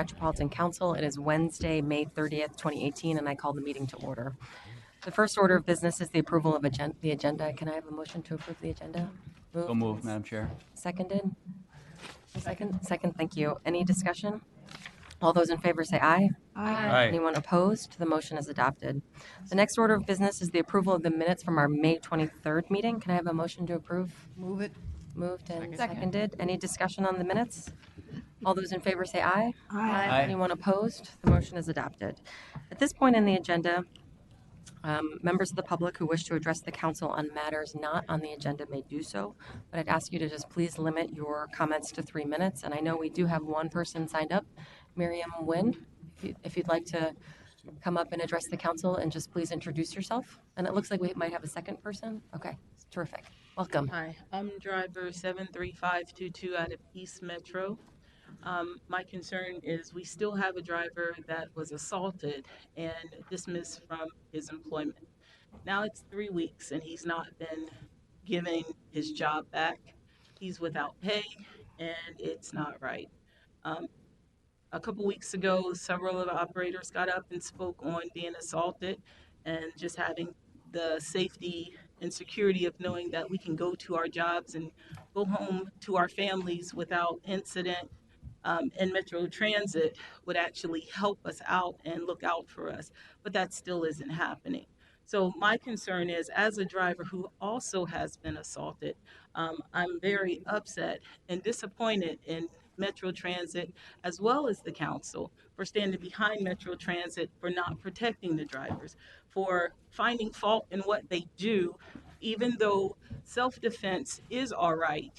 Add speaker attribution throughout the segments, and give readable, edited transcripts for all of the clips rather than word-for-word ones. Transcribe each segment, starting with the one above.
Speaker 1: Metropolitan Council. It is Wednesday, May 30th, 2018, and I call the meeting to order. The first order of business is the approval of the agenda. Can I have a motion to approve the agenda?
Speaker 2: So moved, Madam Chair.
Speaker 1: Seconded? Second, thank you. Any discussion? All those in favor say aye.
Speaker 2: Aye.
Speaker 1: Anyone opposed? The motion is adopted. The next order of business is the approval of the minutes from our May 23rd meeting. Can I have a motion to approve?
Speaker 3: Move it.
Speaker 1: Moved and seconded. Any discussion on the minutes? All those in favor say aye.
Speaker 2: Aye.
Speaker 1: Anyone opposed? The motion is adopted. At this point in the agenda, members of the public who wish to address the council on matters not on the agenda may do so, but I'd ask you to just please limit your comments to 3 minutes. And I know we do have one person signed up, Miriam Nguyen, if you'd like to come up and address the council and just please introduce yourself. And it looks like we might have a second person. Okay, terrific. Welcome.
Speaker 4: Hi, I'm driver 73522 out of East Metro. My concern is we still have a driver that was assaulted and dismissed from his employment. Now it's 3 weeks and he's not been giving his job back. He's without pay and it's not right. A couple weeks ago, several of the operators got up and spoke on being assaulted and just having the safety and security of knowing that we can go to our jobs and go home to our families without incident. And Metro Transit would actually help us out and look out for us, but that still isn't happening. So my concern is, as a driver who also has been assaulted, I'm very upset and disappointed in Metro Transit as well as the council for standing behind Metro Transit, for not protecting the drivers, for finding fault in what they do, even though self-defense is all right.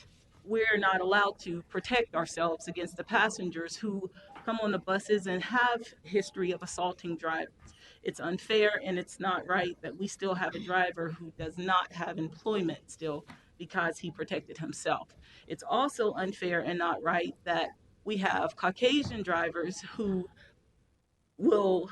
Speaker 4: We're not allowed to protect ourselves against the passengers who come on the buses and have history of assaulting drivers. It's unfair and it's not right that we still have a driver who does not have employment still because he protected himself. It's also unfair and not right that we have Caucasian drivers who will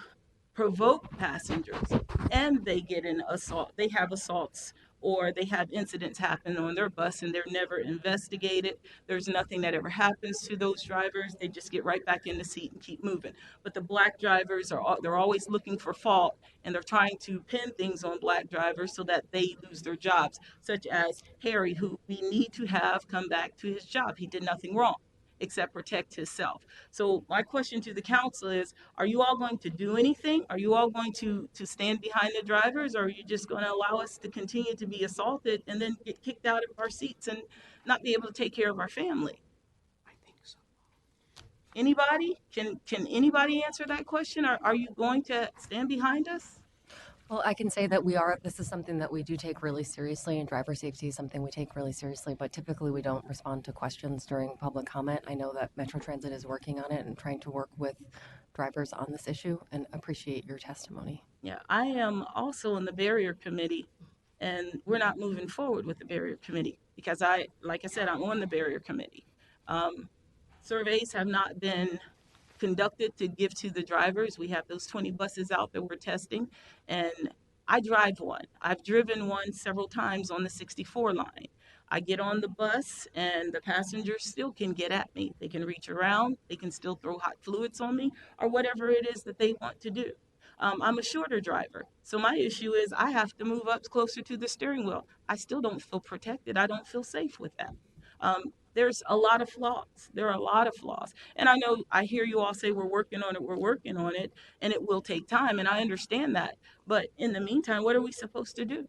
Speaker 4: provoke passengers and they get an assault. They have assaults or they have incidents happen on their bus and they're never investigated. There's nothing that ever happens to those drivers. They just get right back in the seat and keep moving. But the black drivers they're always looking for fault and they're trying to pin things on black drivers so that they lose their jobs, such as Harry, who we need to have come back to his job. He did nothing wrong except protect himself. So my question to the council is, are you all going to do anything? Are you all going to stand behind the drivers, or are you just going to allow us to continue to be assaulted and then get kicked out of our seats and not be able to take care of our family?
Speaker 3: I think so.
Speaker 4: Anybody? Can anybody answer that question? Are you going to stand behind us?
Speaker 1: Well, I can say that this is something that we do take really seriously, and driver safety is something we take really seriously, but typically we don't respond to questions during public comment. I know that Metro Transit is working on it and trying to work with drivers on this issue, and appreciate your testimony.
Speaker 4: Yeah, I am also in the barrier committee, and we're not moving forward with the barrier committee because like I said, I'm on the barrier committee. Surveys have not been conducted to give to the drivers. We have those 20 buses out that we're testing, and I drive one. I've driven one several times on the 64 line. I get on the bus and the passengers still can get at me. They can reach around, they can still throw hot fluids on me or whatever it is that they want to do. I'm a shorter driver, so my issue is I have to move up closer to the steering wheel. I still don't feel protected. I don't feel safe with that. There's a lot of flaws. There are a lot of flaws. And I hear you all say we're working on it, and it will take time, and I understand that. But in the meantime, what are we supposed to do?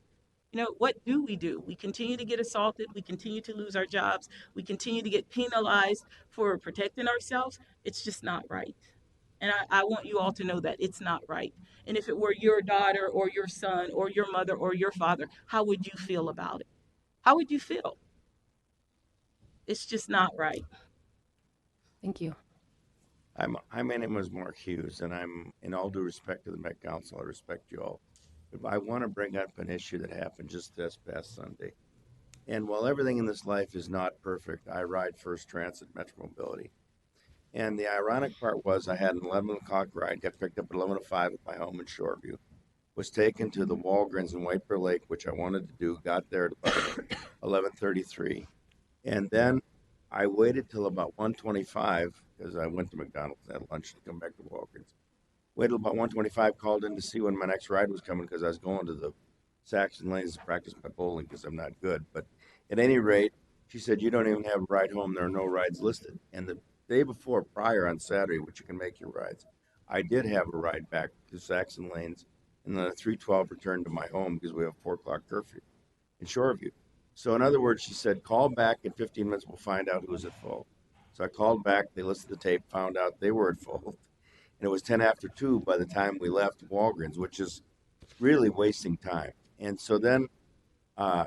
Speaker 4: What do? We continue to get assaulted. We continue to lose our jobs. We continue to get penalized for protecting ourselves. It's just not right. And I want you all to know that it's not right. And if it were your daughter or your son or your mother or your father, how would you feel about it? How would you feel? It's just not right.
Speaker 1: Thank you.
Speaker 5: My name is Mark Hughes, and I'm, in all due respect to the Met Council, I respect you all. But I want to bring up an issue that happened just this past Sunday. And while everything in this life is not perfect, I ride First Transit Metro Mobility. And the ironic part was I had an 11 o'clock ride, got picked up at 11:05 at my home in Shoreview, was taken to the Walgreens in White Bear Lake, which I wanted to do, got there at about 11:33. And then I waited till about 1:25 because I went to McDonald's at lunch to come back to Walgreens. Waited till about 1:25, called in to see when my next ride was coming because I was going to the Saxon Lanes to practice my bowling because I'm not good. But at any rate, she said, you don't even have a ride home. There are no rides listed. And the day before, prior on Saturday, which you can make your rides, I did have a ride back to Saxon Lanes and then a 3:12 return to my home because we have a 4 o'clock curfew in Shoreview. So in other words, she said, call back in 15 minutes. We'll find out who's at fault. So I called back. They listened to the tape, found out they were at fault. And it was 10 after 2 by the time we left Walgreens, which is really wasting time. And so then I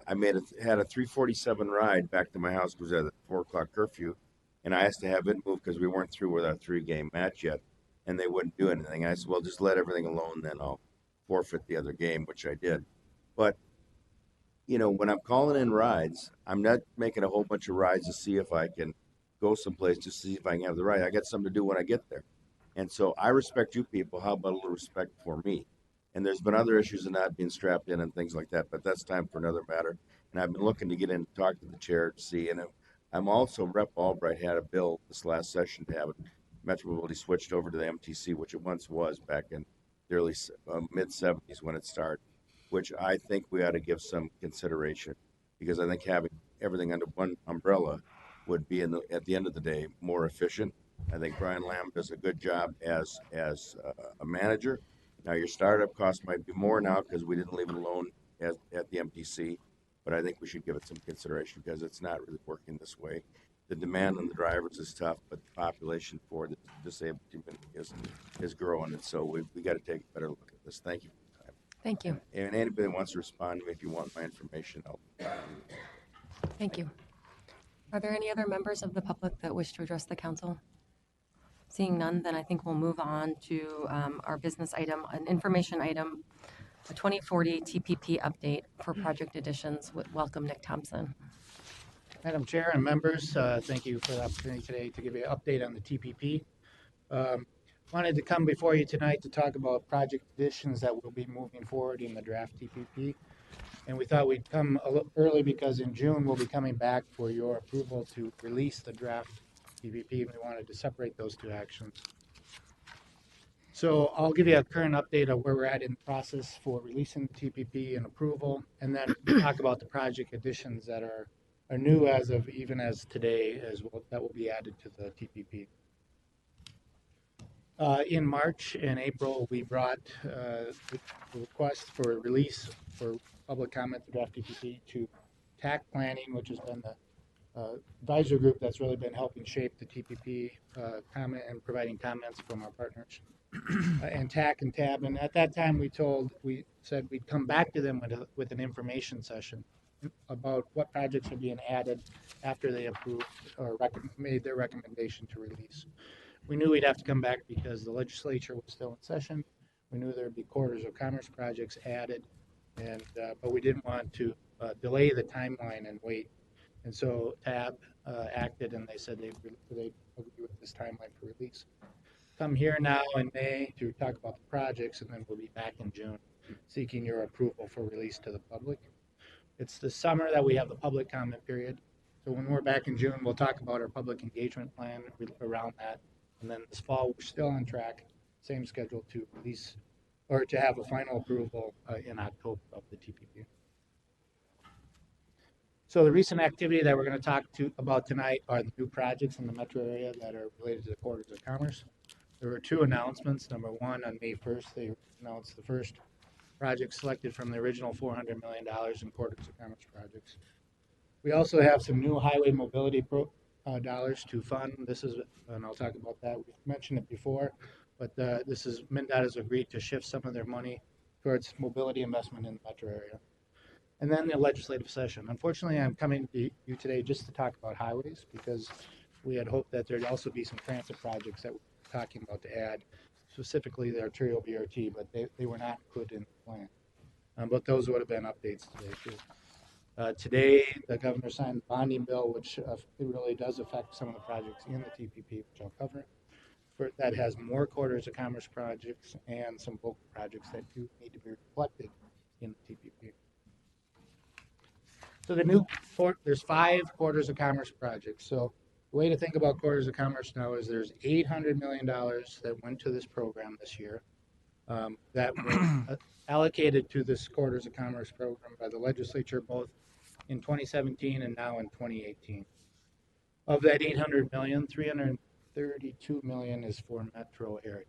Speaker 5: had a 3:47 ride back to my house because I had a 4 o'clock curfew. And I asked to have it moved because we weren't through with our 3-game match yet. And they wouldn't do anything. I said, well, just let everything alone. Then I'll forfeit the other game, which I did. But when I'm calling in rides, I'm not making a whole bunch of rides to see if I can go someplace just to see if I can have the ride. I got something to do when I get there. And so I respect you people. How about a little respect for me? And there's been other issues of not being strapped in and things like that, but that's time for another matter. And I've been looking to get in to talk to the chair to see. And I'm also, Rep. Albright had a bill this last session to have it Metropolitan switched over to the MTC, which it once was back in the early mid-70s when it started, which I think we ought to give some consideration because I think having everything under one umbrella would be, at the end of the day, more efficient. I think Brian Lamb does a good job as a manager. Now, your startup cost might be more now because we didn't leave it alone at the MTC, but I think we should give it some consideration because it's not really working this way. The demand on the drivers is tough, but the population for the disabled community is growing, and so we got to take a better look at this. Thank you for your time.
Speaker 1: Thank you.
Speaker 5: And anybody that wants to respond to me, if you want my information, I'll.
Speaker 1: Thank you. Are there any other members of the public that wish to address the council? Seeing none, then I think we'll move on to our business item, an information item, a 2040 TPP update for project additions. Welcome, Nick Thompson.
Speaker 2: Madam Chair and members, thank you for the opportunity today to give you an update on the TPP. Wanted to come before you tonight to talk about project additions that will be moving forward in the draft TPP. And we thought we'd come a little early because in June we'll be coming back for your approval to release the draft TPP, and we wanted to separate those two actions. So I'll give you a current update of where we're at in the process for releasing the TPP and approval, and then talk about the project additions that are new as of even as today as well that will be added to the TPP. In March and April, we brought the request for release for public comment to draft TPP to TAC Planning, which has been the advisory group that's really been helping shape the TPP comment and providing comments from our partners, and TAC and TAB. And at that time, we said we'd come back to them with an information session about what projects are being added after they approved or made their recommendation to release. We knew we'd have to come back because the legislature was still in session. We knew there'd be corridors of commerce projects added, and but we didn't want to delay the timeline and wait. And so TAB acted, and they said they agree with this timeline for release. Come here now in May to talk about the projects, and then we'll be back in June seeking your approval for release to the public. It's the summer that we have the public comment period. So when we're back in June, we'll talk about our public engagement plan around that. And then this fall, we're still on track, same schedule to release or to have a final approval in October of the TPP. So the recent activity that we're going to talk about tonight are the new projects in the metro area that are related to the corridors of commerce. There were two announcements. Number one, on May 1st, they announced the first project selected from the original $400 million in corridors of commerce projects. We also have some new highway mobility dollars to fund. This is, and I'll talk about that. We've mentioned it before, but this is MnDOT has agreed to shift some of their money towards mobility investment in the metro area. And then the legislative session. Unfortunately, I'm coming to you today just to talk about highways because we had hoped that there'd also be some transit projects that we're talking about to add, specifically the Arterial BRT, but they were not included in the plan. But those would have been updates today too. Today, the governor signed the bonding bill, which it really does affect some of the projects in the TPP, which I'll cover. That has more corridors of commerce projects and some local projects that do need to be reflected in the TPP. So there's 5 corridors of commerce projects. So The way to think about Corridors of Commerce now is there's $800 million that went to this program this year that were allocated to this Corridors of Commerce program by the legislature both in 2017 and now in 2018. Of that 800 million, 332 million is for metro area.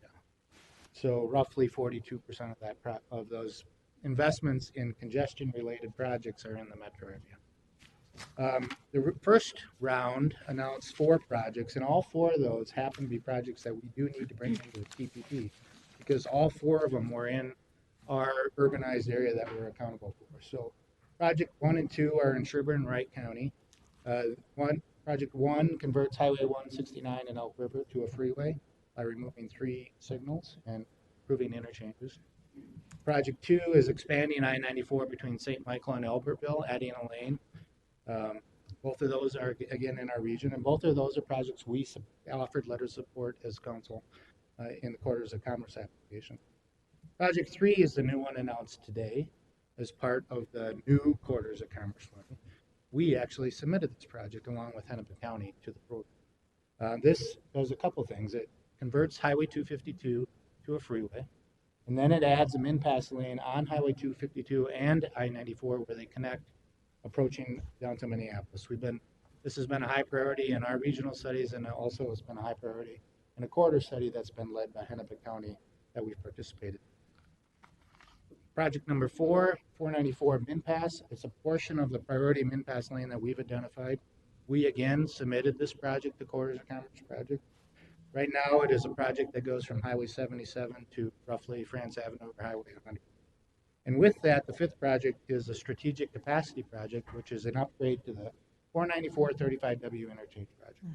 Speaker 2: So roughly 42% of that of those investments in congestion-related projects are in the metro area. The first round announced 4 projects, and all 4 of those happen to be projects that we do need to bring into the TPP because all 4 of them were in our urbanized area that we're accountable for. So project 1 and 2 are in Sherburne and Wright County. Project 1 converts Highway 169 in Elk River to a freeway by removing 3 signals and improving interchanges. Project 2 is expanding I-94 between St. Michael and Albertville, adding a lane. Both of those are, again, in our region, and both of those are projects we offered letters of support as council in the Corridors of Commerce application. Project 3 is the new one announced today as part of the new Corridors of Commerce money. We actually submitted this project along with Hennepin County to the program. This does a couple things. It converts Highway 252 to a freeway, and then it adds a Mnpass lane on Highway 252 and I-94 where they connect approaching down to Minneapolis. This has been a high priority in our regional studies, and also has been a high priority in a corridor study that's been led by Hennepin County that we've participated in. Project number 4, 494 Mnpass. It's a portion of the priority Mnpass lane that we've identified. We again submitted this project, the Corridors of Commerce project. Right now, it is a project that goes from Highway 77 to roughly France Avenue or Highway 100. And with that, the 5th project is a strategic capacity project, which is an upgrade to the 494 35W interchange project.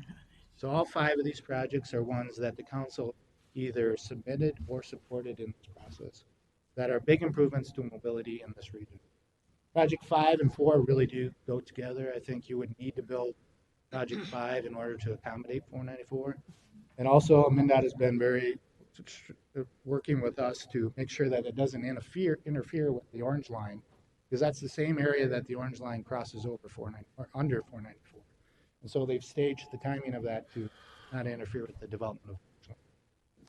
Speaker 2: So all 5 of these projects are ones that the council either submitted or supported in this process that are big improvements to mobility in this region. Project 5 and 4 really do go together. I think you would need to build Project 5 in order to accommodate 494. And also, MnDOT has been very working with us to make sure that it doesn't interfere with the orange line, because that's the same area that the orange line crosses over under 494. And so they've staged the timing of that to not interfere with the development of the orange line.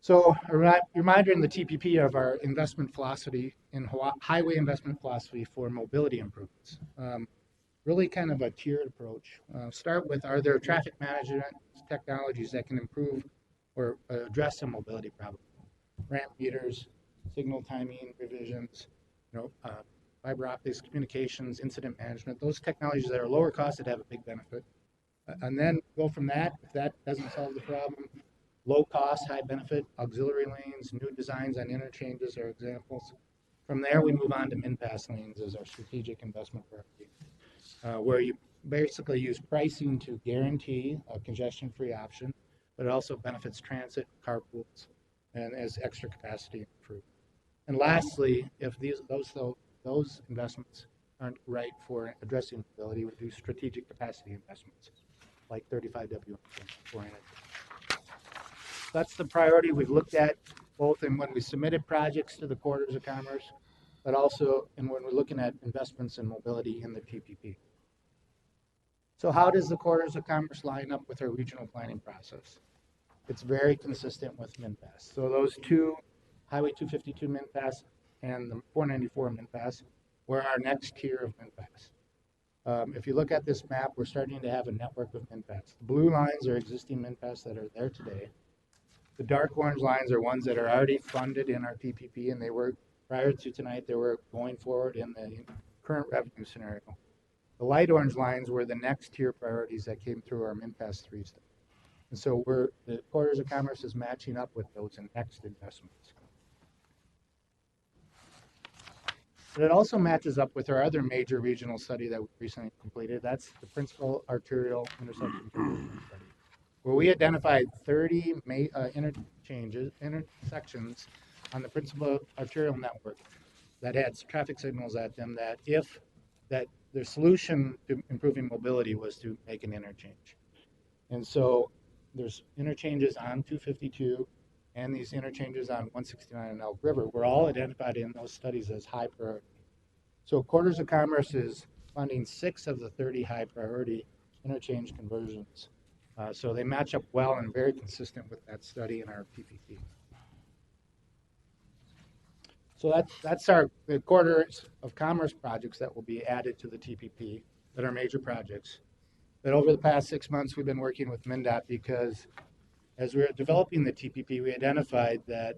Speaker 2: So a reminder in the TPP of our investment philosophy in highway investment philosophy for mobility improvements. Really kind of a tiered approach. Start with, are there traffic management technologies that can improve or address a mobility problem? Ramp meters, signal timing revisions, fiber optics, communications, incident management, those technologies that are lower cost that have a big benefit. And then go from that. If that doesn't solve the problem, low cost, high benefit, auxiliary lanes, new designs on interchanges are examples. From there, we move on to Mnpass lanes as our strategic investment priority, where you basically use pricing to guarantee a congestion-free option, but it also benefits transit, carpools, and as extra capacity improved. And lastly, if those investments aren't right for addressing mobility, we do strategic capacity investments, like 35W for energy. That's the priority we've looked at both in when we submitted projects to the Corridors of Commerce, but also in when we're looking at investments in mobility in the TPP. So how does the Corridors of Commerce line up with our regional planning process? It's very consistent with Mnpass. So those 2, Highway 252 Mnpass and the 494 Mnpass, were our next tier of Mnpass. If you look at this map, we're starting to have a network of Mnpass. The blue lines are existing Mnpass that are there today. The dark orange lines are ones that are already funded in our TPP, and they were, prior to tonight, they were going forward in the current revenue scenario. The light orange lines were the next tier priorities that came through our Mnpass 3 study. And so the Corridors of Commerce is matching up with those in next investments. But it also matches up with our other major regional study that we recently completed. That's the Principal Arterial Interception study, where we identified 30 intersections on the Principal Arterial network that had traffic signals at them that the solution to improving mobility was to make an interchange. And so there's interchanges on 252 and these interchanges on 169 and Elk River were all identified in those studies as high priority. So Corridors of Commerce is funding 6 of the 30 high priority interchange conversions. So they match up well and very consistent with that study in our PPP. So that's the corridors of commerce projects that will be added to the TPP that are major projects. But over the past 6 months, we've been working with MnDOT because as we were developing the TPP, we identified that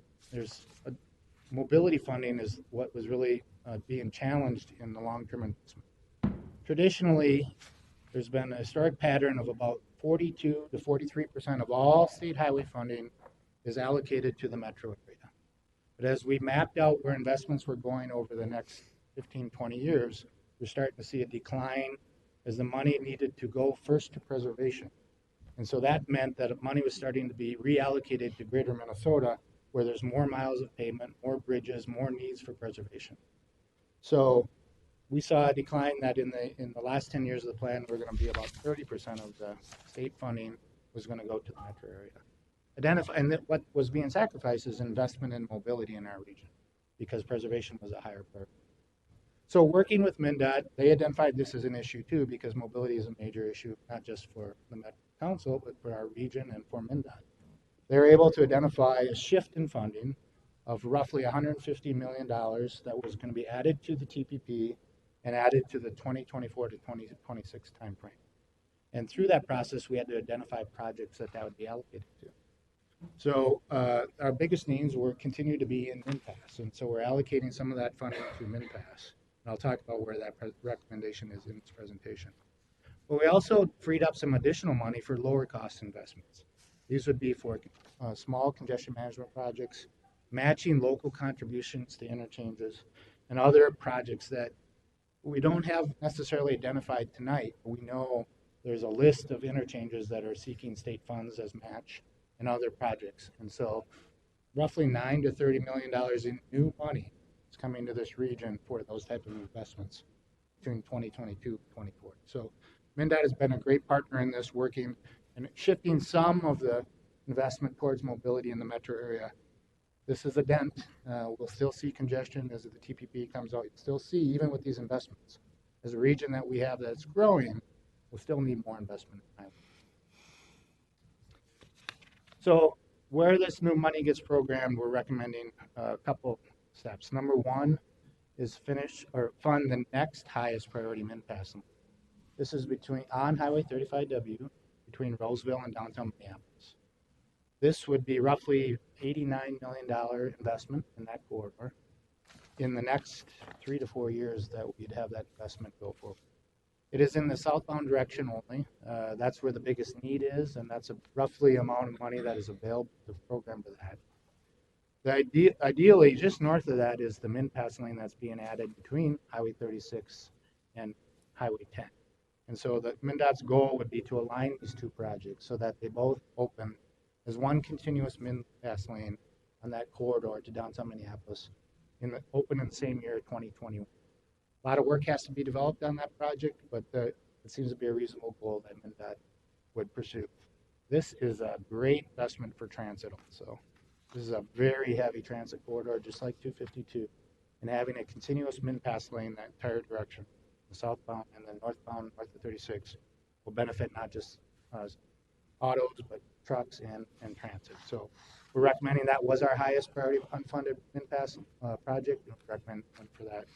Speaker 2: mobility funding is what was really being challenged in the long-term investment. Traditionally, there's been a historic pattern of about 42 to 43% of all state highway funding is allocated to the metro area. But as we mapped out where investments were going over the next 15, 20 years, we're starting to see a decline as the money needed to go first to preservation. And so that meant that money was starting to be reallocated to greater Minnesota, where there's more miles of pavement, more bridges, more needs for preservation. So we saw a decline that in the last 10 years of the plan, we're going to be about 30% of the state funding was going to go to the metro area. And what was being sacrificed is investment in mobility in our region because preservation was a higher priority. So working with MnDOT, they identified this as an issue too because mobility is a major issue, not just for the Met Council, but for our region and for MnDOT. They were able to identify a shift in funding of roughly $150 million that was going to be added to the TPP and added to the 2024 to 2026 timeframe. And through that process, we had to identify projects that would be allocated to. So our biggest needs will continue to be in Mnpass, and so we're allocating some of that funding to Mnpass. And I'll talk about where that recommendation is in this presentation. But we also freed up some additional money for lower cost investments. These would be for small congestion management projects, matching local contributions to interchanges, and other projects that we don't have necessarily identified tonight, but we know there's a list of interchanges that are seeking state funds as match and other projects. And so roughly $9 to $30 million in new money is coming to this region for those type of investments between 2022 and 2040. So MnDOT has been a great partner in this, working and shifting some of the investment towards mobility in the metro area. This is a dent. We'll still see congestion as the TPP comes out. You'll still see, even with these investments, as a region that we have that's growing, we'll still need more investment in highway. So where this new money gets programmed, we're recommending a couple steps. Number one is finish or fund the next highest priority Mnpass Lane. This is on Highway 35W between Roseville and downtown Minneapolis. This would be roughly $89 million investment in that corridor. In the next 3 to 4 years that we'd have that investment go forward. It is in the southbound direction only. That's where the biggest need is, and that's a roughly amount of money that is available to program for that. Ideally, just north of that is the Mnpass Lane that's being added between Highway 36 and Highway 10. And so the MnDOT's goal would be to align these two projects so that they both open as one continuous Mnpass Lane on that corridor to downtown Minneapolis, open in the same year, 2021. A lot of work has to be developed on that project, but it seems to be a reasonable goal that MnDOT would pursue. This is a great investment for transit also. This is a very heavy transit corridor, just like 252, and having a continuous Mnpass lane that entire direction, the southbound and the northbound north of 36, will benefit not just autos, but trucks and transit. So we're recommending that was our highest priority unfunded Mnpass project, and we recommend for that.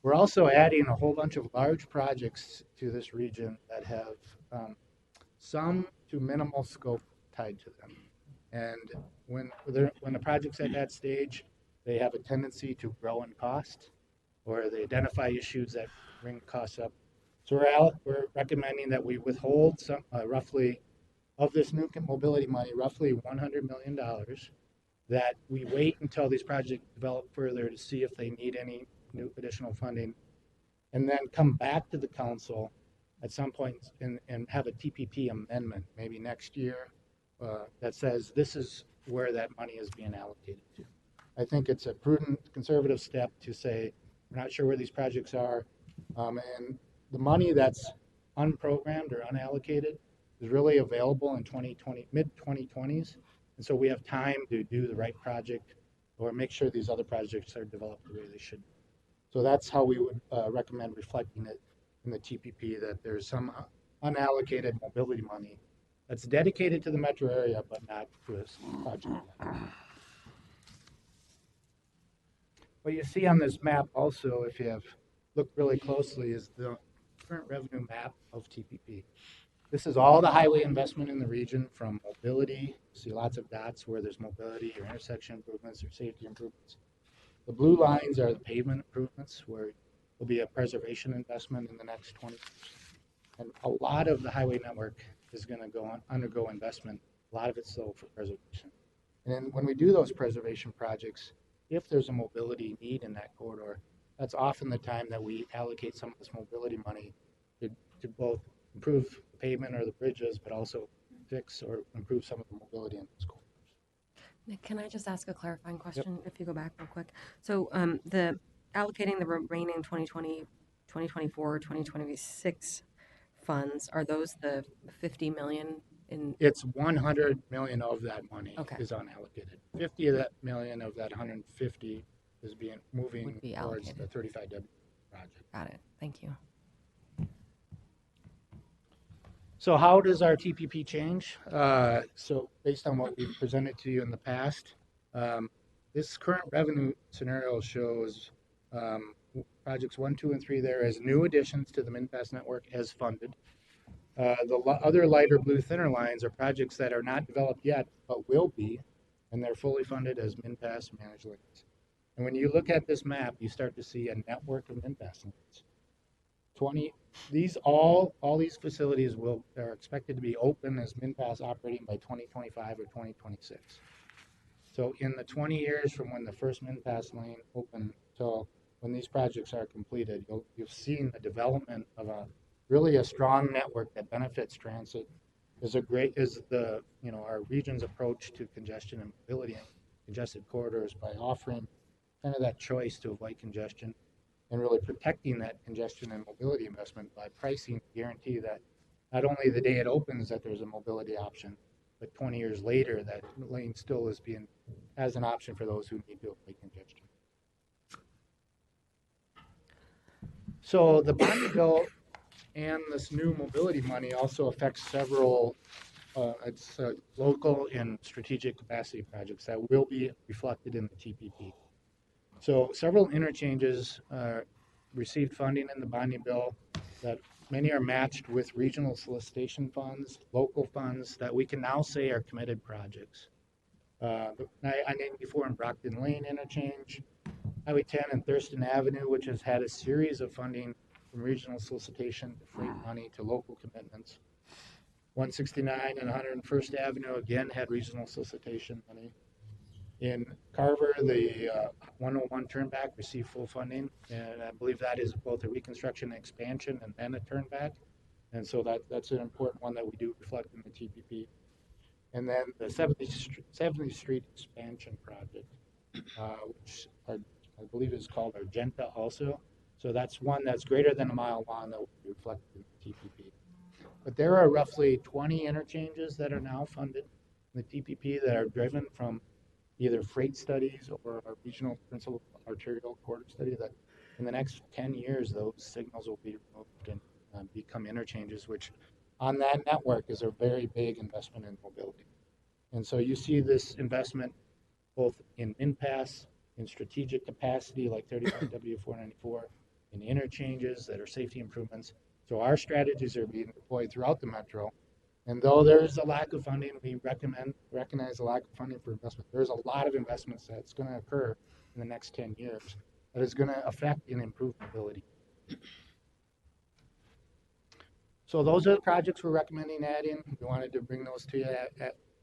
Speaker 2: We're also adding a whole bunch of large projects to this region that have some to minimal scope tied to them. And when the project's at that stage, they have a tendency to grow in cost, or they identify issues that bring costs up. So we're recommending that we withhold some roughly of this new mobility money, roughly $100 million, that we wait until these projects develop further to see if they need any new additional funding, and then come back to the council at some point and have a TPP amendment, maybe next year, that says this is where that money is being allocated to. I think it's a prudent, conservative step to say we're not sure where these projects are, and the money that's unprogrammed or unallocated is really available in 2020, mid-2020s, and so we have time to do the right project or make sure these other projects are developed the way they should. So that's how we would recommend reflecting it in the TPP, that there's some unallocated mobility money that's dedicated to the metro area, but not to this project. What you see on this map also, if you have looked really closely, is the current revenue map of TPP. This is all the highway investment in the region from mobility. You see lots of dots where there's mobility or intersection improvements or safety improvements. The blue lines are the pavement improvements where there'll be a preservation investment in the next 20 years. And a lot of the highway network is going to undergo investment. A lot of it's still for preservation. And then when we do those preservation projects, if there's a mobility need in that corridor, that's often the time that we allocate some of this mobility money to both improve the pavement or the bridges, but also fix or improve some of the mobility in those corridors.
Speaker 1: Nick, can I just ask a clarifying question if you go back real quick? So the allocating the remaining 2020, 2024, 2026 funds, are those the 50 million in?
Speaker 2: It's 100 million of that money
Speaker 1: Okay.
Speaker 2: is unallocated. 50 of that million of that 150 is moving
Speaker 1: Would be
Speaker 2: towards the
Speaker 1: allocated.
Speaker 2: 35W project.
Speaker 1: Got it. Thank you.
Speaker 2: So how does our TPP change? So based on what we've presented to you in the past, this current revenue scenario shows projects 1, 2, and 3 there as new additions to the Mnpass network as funded. The other lighter blue thinner lines are projects that are not developed yet, but will be, and they're fully funded as Mnpass managed lanes. And when you look at this map, you start to see a network of Mnpass lanes. All these facilities are expected to be open as Mnpass operating by 2025 or 2026. So in the 20 years from when the first Mnpass lane opened till when these projects are completed, you've seen the development of really a strong network that benefits transit. Our region's approach to congestion and mobility and congested corridors by offering kind of that choice to avoid congestion and really protecting that congestion and mobility investment by pricing to guarantee that not only the day it opens that there's a mobility option, but 20 years later that lane still is as an option for those who need to avoid congestion. So the bond bill and this new mobility money also affects several local and strategic capacity projects that will be reflected in the TPP. So several interchanges received funding in the bonding bill that many are matched with regional solicitation funds, local funds that we can now say are committed projects. I named before in Brockton Lane interchange, Highway 10 and Thurston Avenue, which has had a series of funding from regional solicitation to freight money to local commitments. 169 and 101st Avenue again had regional solicitation money. In Carver, the 101 turnback received full funding, and I believe that is both a reconstruction and expansion and then a turnback. And so that's an important one that we do reflect in the TPP. And then the 70th Street expansion project, which I believe is called Argenta also. So that's one that's greater than a mile long that will be reflected in the TPP. But there are roughly 20 interchanges that are now funded in the TPP that are driven from either freight studies or a regional principal arterial corridor study that in the next 10 years, those signals will be removed and become interchanges, which on that network is a very big investment in mobility. And so you see this investment both in Mnpass, in strategic capacity like 35W494, in interchanges that are safety improvements. So our strategies are being deployed throughout the metro. And though there's a lack of funding, we recognize a lack of funding for investment. There's a lot of investments that's going to occur in the next 10 years that is going to affect and improve mobility. So those are the projects we're recommending adding. We wanted to bring those to you,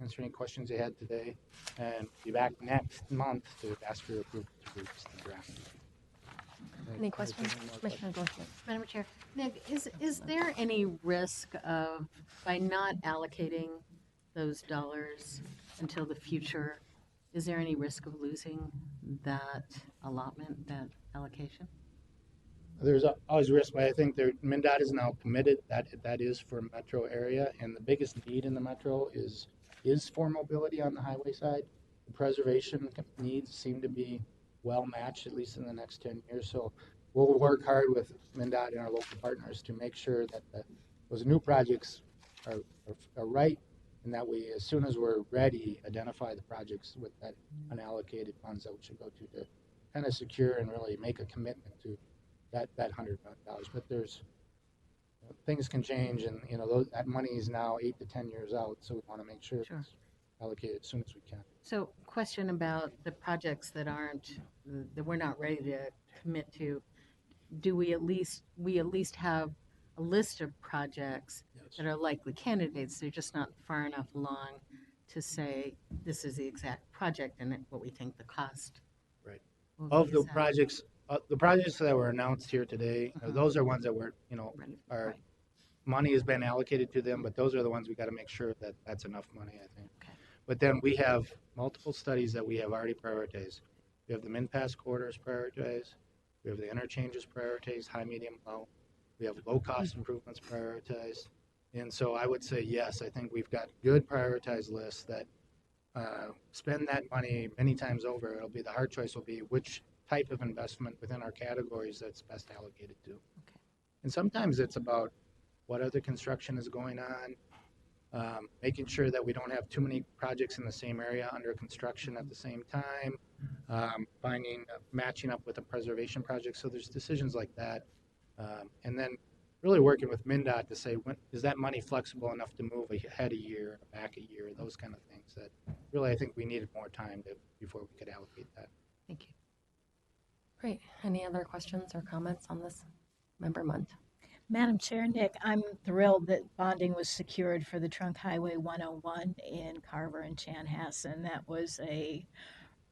Speaker 2: answer any questions you had today, and be back next month to ask for your approval to release the draft.
Speaker 1: Any questions? Commissioner Dorsey.
Speaker 3: Madam Chair, Nick, is there any risk of, by not allocating those dollars until the future, is there any risk of losing that allotment, that allocation?
Speaker 2: There's always risk, but I think MnDOT is now committed that is for metro area, and the biggest need in the metro is for mobility on the highway side. The preservation needs seem to be well matched, at least in the next 10 years. So we'll work hard with MnDOT and our local partners to make sure that the those new projects are right in that we, as soon as we're ready, identify the projects with that unallocated funds that we should go to kind of secure and really make a commitment to that $100 million. But there's things can change, and that money is now 8 to 10 years out, so we want to make sure
Speaker 3: Sure.
Speaker 2: it's allocated as soon as we can.
Speaker 3: So question about the projects that we're not ready to commit to. Do we at least have a list of projects that are likely candidates? They're just not far enough along to say this is the exact project and what we think the cost.
Speaker 2: Right.
Speaker 3: will
Speaker 2: Of
Speaker 3: be.
Speaker 2: the
Speaker 3: Is that
Speaker 2: projects that were announced here today, those are ones that were,
Speaker 3: ready?
Speaker 2: our
Speaker 3: Right.
Speaker 2: money has been allocated to them, but those are the ones we got to make sure that that's enough money, I think.
Speaker 3: Okay.
Speaker 2: But then we have multiple studies that we have already prioritized. We have the Mnpass corridors prioritized. We have the interchanges prioritized, high, medium, low. We have low cost improvements prioritized. And so I would say, yes, I think we've got good prioritized lists that spend that money many times over. It'll be the hard choice will be which type of investment within our categories that's best allocated to.
Speaker 3: Okay.
Speaker 2: And sometimes it's about what other construction is going on, making sure that we don't have too many projects in the same area under construction at the same time, matching up with a preservation project. So there's decisions like that. And then really working with MnDOT to say, is that money flexible enough to move ahead a year, back a year, those kind of things that really I think we needed more time before we could allocate that.
Speaker 3: Thank you.
Speaker 1: Great. Any other questions or comments on this member month?
Speaker 6: Madam Chair, Nick, I'm thrilled that bonding was secured for the Trunk Highway 101 in Carver and Chanhassen. That was a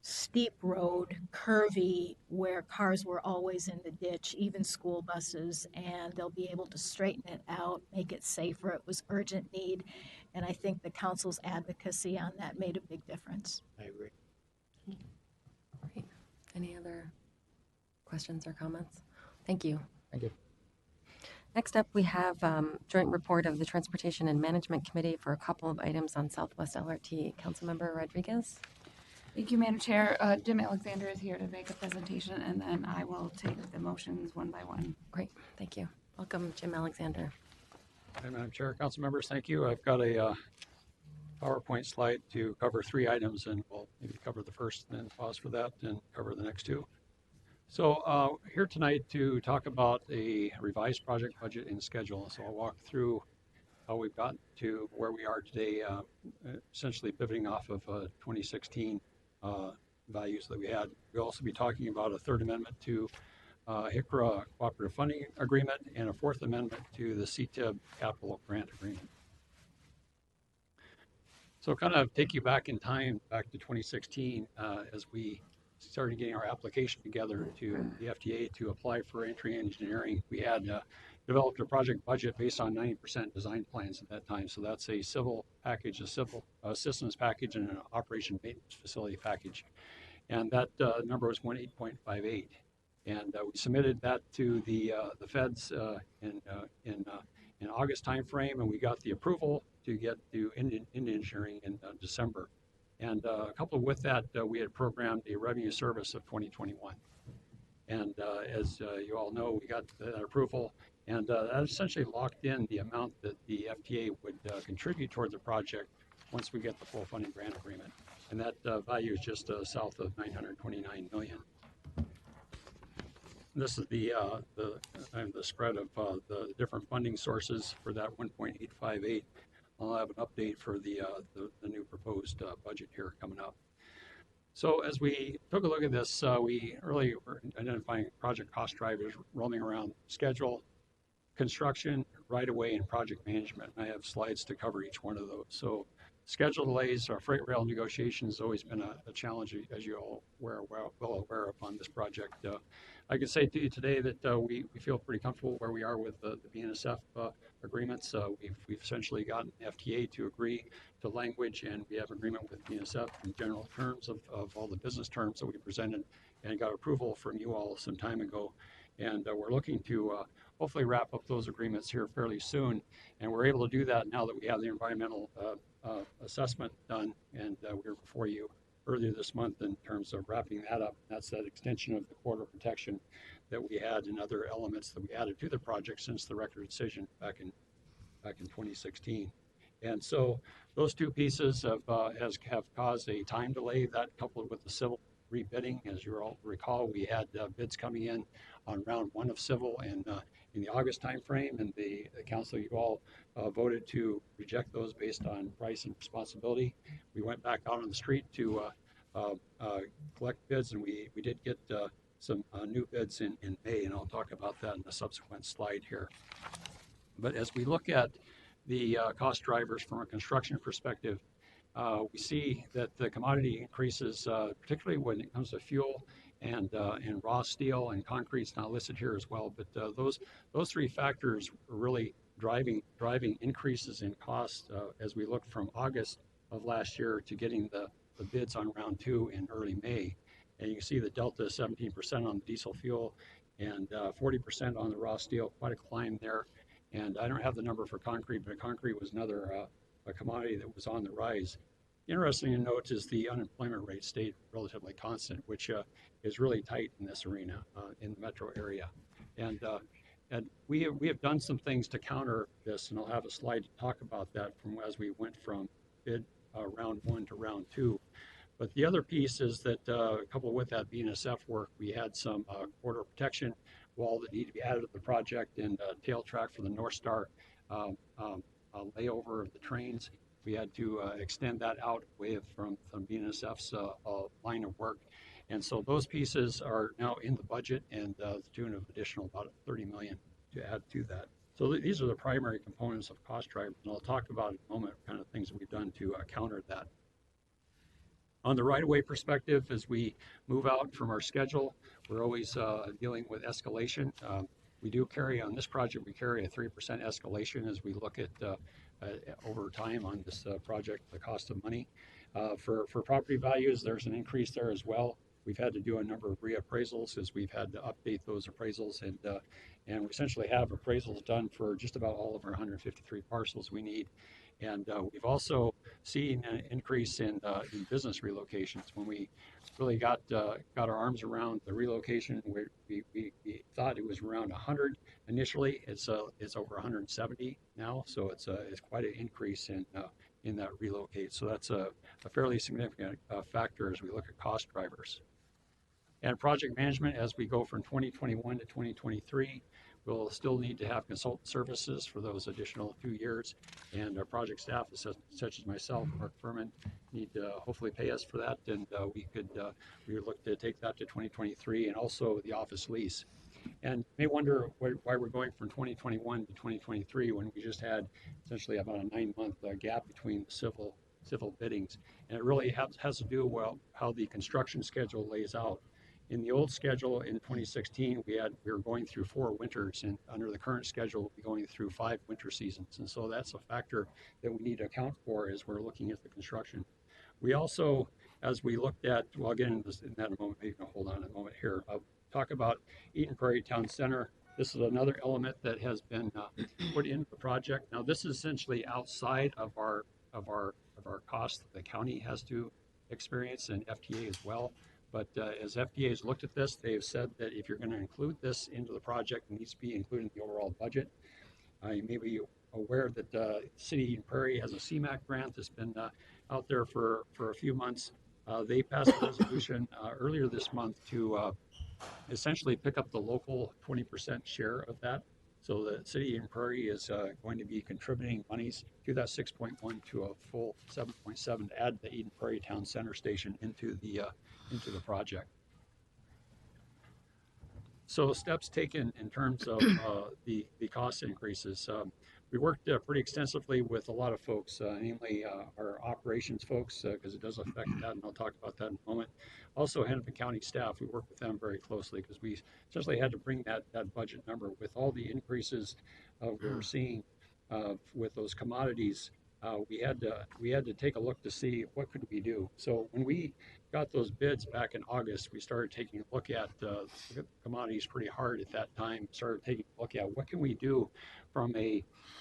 Speaker 6: steep road, curvy, where cars were always in the ditch, even school buses, and they'll be able to straighten it out, make it safer. It was urgent need, and I think the council's advocacy on that made a big difference.
Speaker 2: I agree.
Speaker 1: Great. Any other questions or comments? Thank you.
Speaker 2: Thank you.
Speaker 1: Next up, we have joint report of the Transportation and Management Committee for a couple of items on Southwest LRT. Councilmember Rodriguez.
Speaker 7: Thank you, Madam Chair. Jim Alexander is here to make a presentation, and then I will take the motions one by one.
Speaker 1: Great. Thank you. Welcome, Jim Alexander.
Speaker 8: Hi, Madam Chair, council members, thank you. I've got a PowerPoint slide to cover 3 items, and we'll maybe cover the first, then pause for that, and cover the next 2. So here tonight to talk about a revised project budget and schedule. So I'll walk through how we've gotten to where we are today, essentially pivoting off of 2016 values that we had. We'll also be talking about a 3rd amendment to HICRA Cooperative Funding Agreement and a 4th amendment to the CTIB Capital Grant Agreement. So kind of take you back in time, back to 2016, as we started getting our application together to the FTA to apply for entry engineering. We had developed a project budget based on 90% design plans at that time. So that's a civil package, a civil systems package, and an operation maintenance facility package. And that number was 18.58. And we submitted that to the feds in August timeframe, and we got the approval to get to Indian engineering in December. And coupled with that, we had programmed a revenue service of 2021. And as you all know, we got that approval, and that essentially locked in the amount that the FTA would contribute toward the project once we get the full funding grant agreement. And that value is just south of $929 million. This is the spread of the different funding sources for that 1.858. I'll have an update for the new proposed budget here coming up. So as we took a look at this, we really were identifying project cost drivers roaming around schedule, construction, right-of-way, and project management. I have slides to cover each one of those. So schedule delays, our freight rail negotiation has always been a challenge, as you all were well aware of on this project. I can say to you today that we feel pretty comfortable where we are with the BNSF agreements. We've essentially gotten FTA to agree to language, and we have agreement with BNSF in general terms of all the business terms that we presented and got approval from you all some time ago. And we're looking to hopefully wrap up those agreements here fairly soon. And we're able to do that now that we have the environmental assessment done, and we were before you earlier this month in terms of wrapping that up. That's that extension of the corridor protection that we had and other elements that we added to the project since the record decision back in back in 2016. And so those two pieces have caused a time delay, that coupled with the civil rebidding. As you all recall, we had bids coming in on round one of civil in the August timeframe, and the council, you all voted to reject those based on price and responsibility. We went back out on the street to collect bids, and we did get some new bids in May, and I'll talk about that in a subsequent slide here. But as we look at the cost drivers from a construction perspective, we see that the commodity increases, particularly when it comes to fuel and raw steel and concrete's not listed here as well. But those three factors are really driving increases in cost as we look from August of last year to getting the bids on round two in early May. And you can see the delta is 17% on the diesel fuel and 40% on the raw steel, quite a climb there. And I don't have the number for concrete, but concrete was another a commodity that was on the rise. Interesting to note is the unemployment rate stayed relatively constant, which is really tight in this arena in the metro area. And we have done some things to counter this, and I'll have a slide to talk about that from as we went from bid round one to round two. But the other piece is that coupled with that BNSF work, we had some border protection wall that needed to be added to the project and tail track for the North Star layover of the trains. We had to extend that out from BNSF's line of work. And so those pieces are now in the budget, and the tune of additional about $30 million to add to that. So these are the primary components of cost drivers, and I'll talk about in a moment kind of things that we've done to counter that. On the right-of-way perspective, as we move out from our schedule, we're always dealing with escalation. We do carry on this project, we carry a 3% escalation as we look at over time on this project, the cost of money. For property values, there's an increase there as well. We've had to do a number of reappraisals as we've had to update those appraisals, and we essentially have appraisals done for just about all of our 153 parcels we need. And we've also seen an increase in business relocations. When we really got our arms around the relocation, we thought it was around 100 initially. It's over 170 now, so it's quite an increase in that relocate. So that's a fairly significant factor as we look at cost drivers. And project management, as we go from 2021 to 2023, we'll still need to have consultant services for those additional 2 years. And our project staff, such as myself, Mark Furman, need to hopefully pay us for that. And we would look to take that to 2023, and also the office lease. And you may wonder why we're going from 2021 to 2023 when we just had essentially about a 9-month gap between civil biddings. And it really has to do with how the construction schedule lays out. In the old schedule in 2016, we were going through 4 winters, and under the current schedule, we'll be going through 5 winter seasons. And so that's a factor that we need to account for as we're looking at the construction. We also, as we looked at, well, I'll get into that in a moment, maybe you can hold on a moment here. I'll talk about Eaton Prairie Town Center. This is another element that has been put into the project. Now, this is essentially outside of our costs that the county has to experience, and FTA as well. But as FTA has looked at this, they have said that if you're going to include this into the project, it needs to be included in the overall budget. You may be aware that the City of Eaton Prairie has a Cmac grant that's been out there for a few months. They passed a resolution earlier this month to essentially pick up the local 20% share of that. So the City of Eaton Prairie is going to be contributing monies to that 6.1 to a full 7.7 to add the Eaton Prairie Town Center Station into the project. So steps taken in terms of the cost increases. We worked pretty extensively with a lot of folks, namely our operations folks, because it does affect that, and I'll talk about that in a moment. Also, Hennepin County staff, we worked with them very closely because we essentially had to bring that budget number with all the increases we were seeing with those commodities. We had to take a look to see what could we do. So when we got those bids back in August, we started taking a look at commodities pretty hard at that time. Started taking a look at what can we do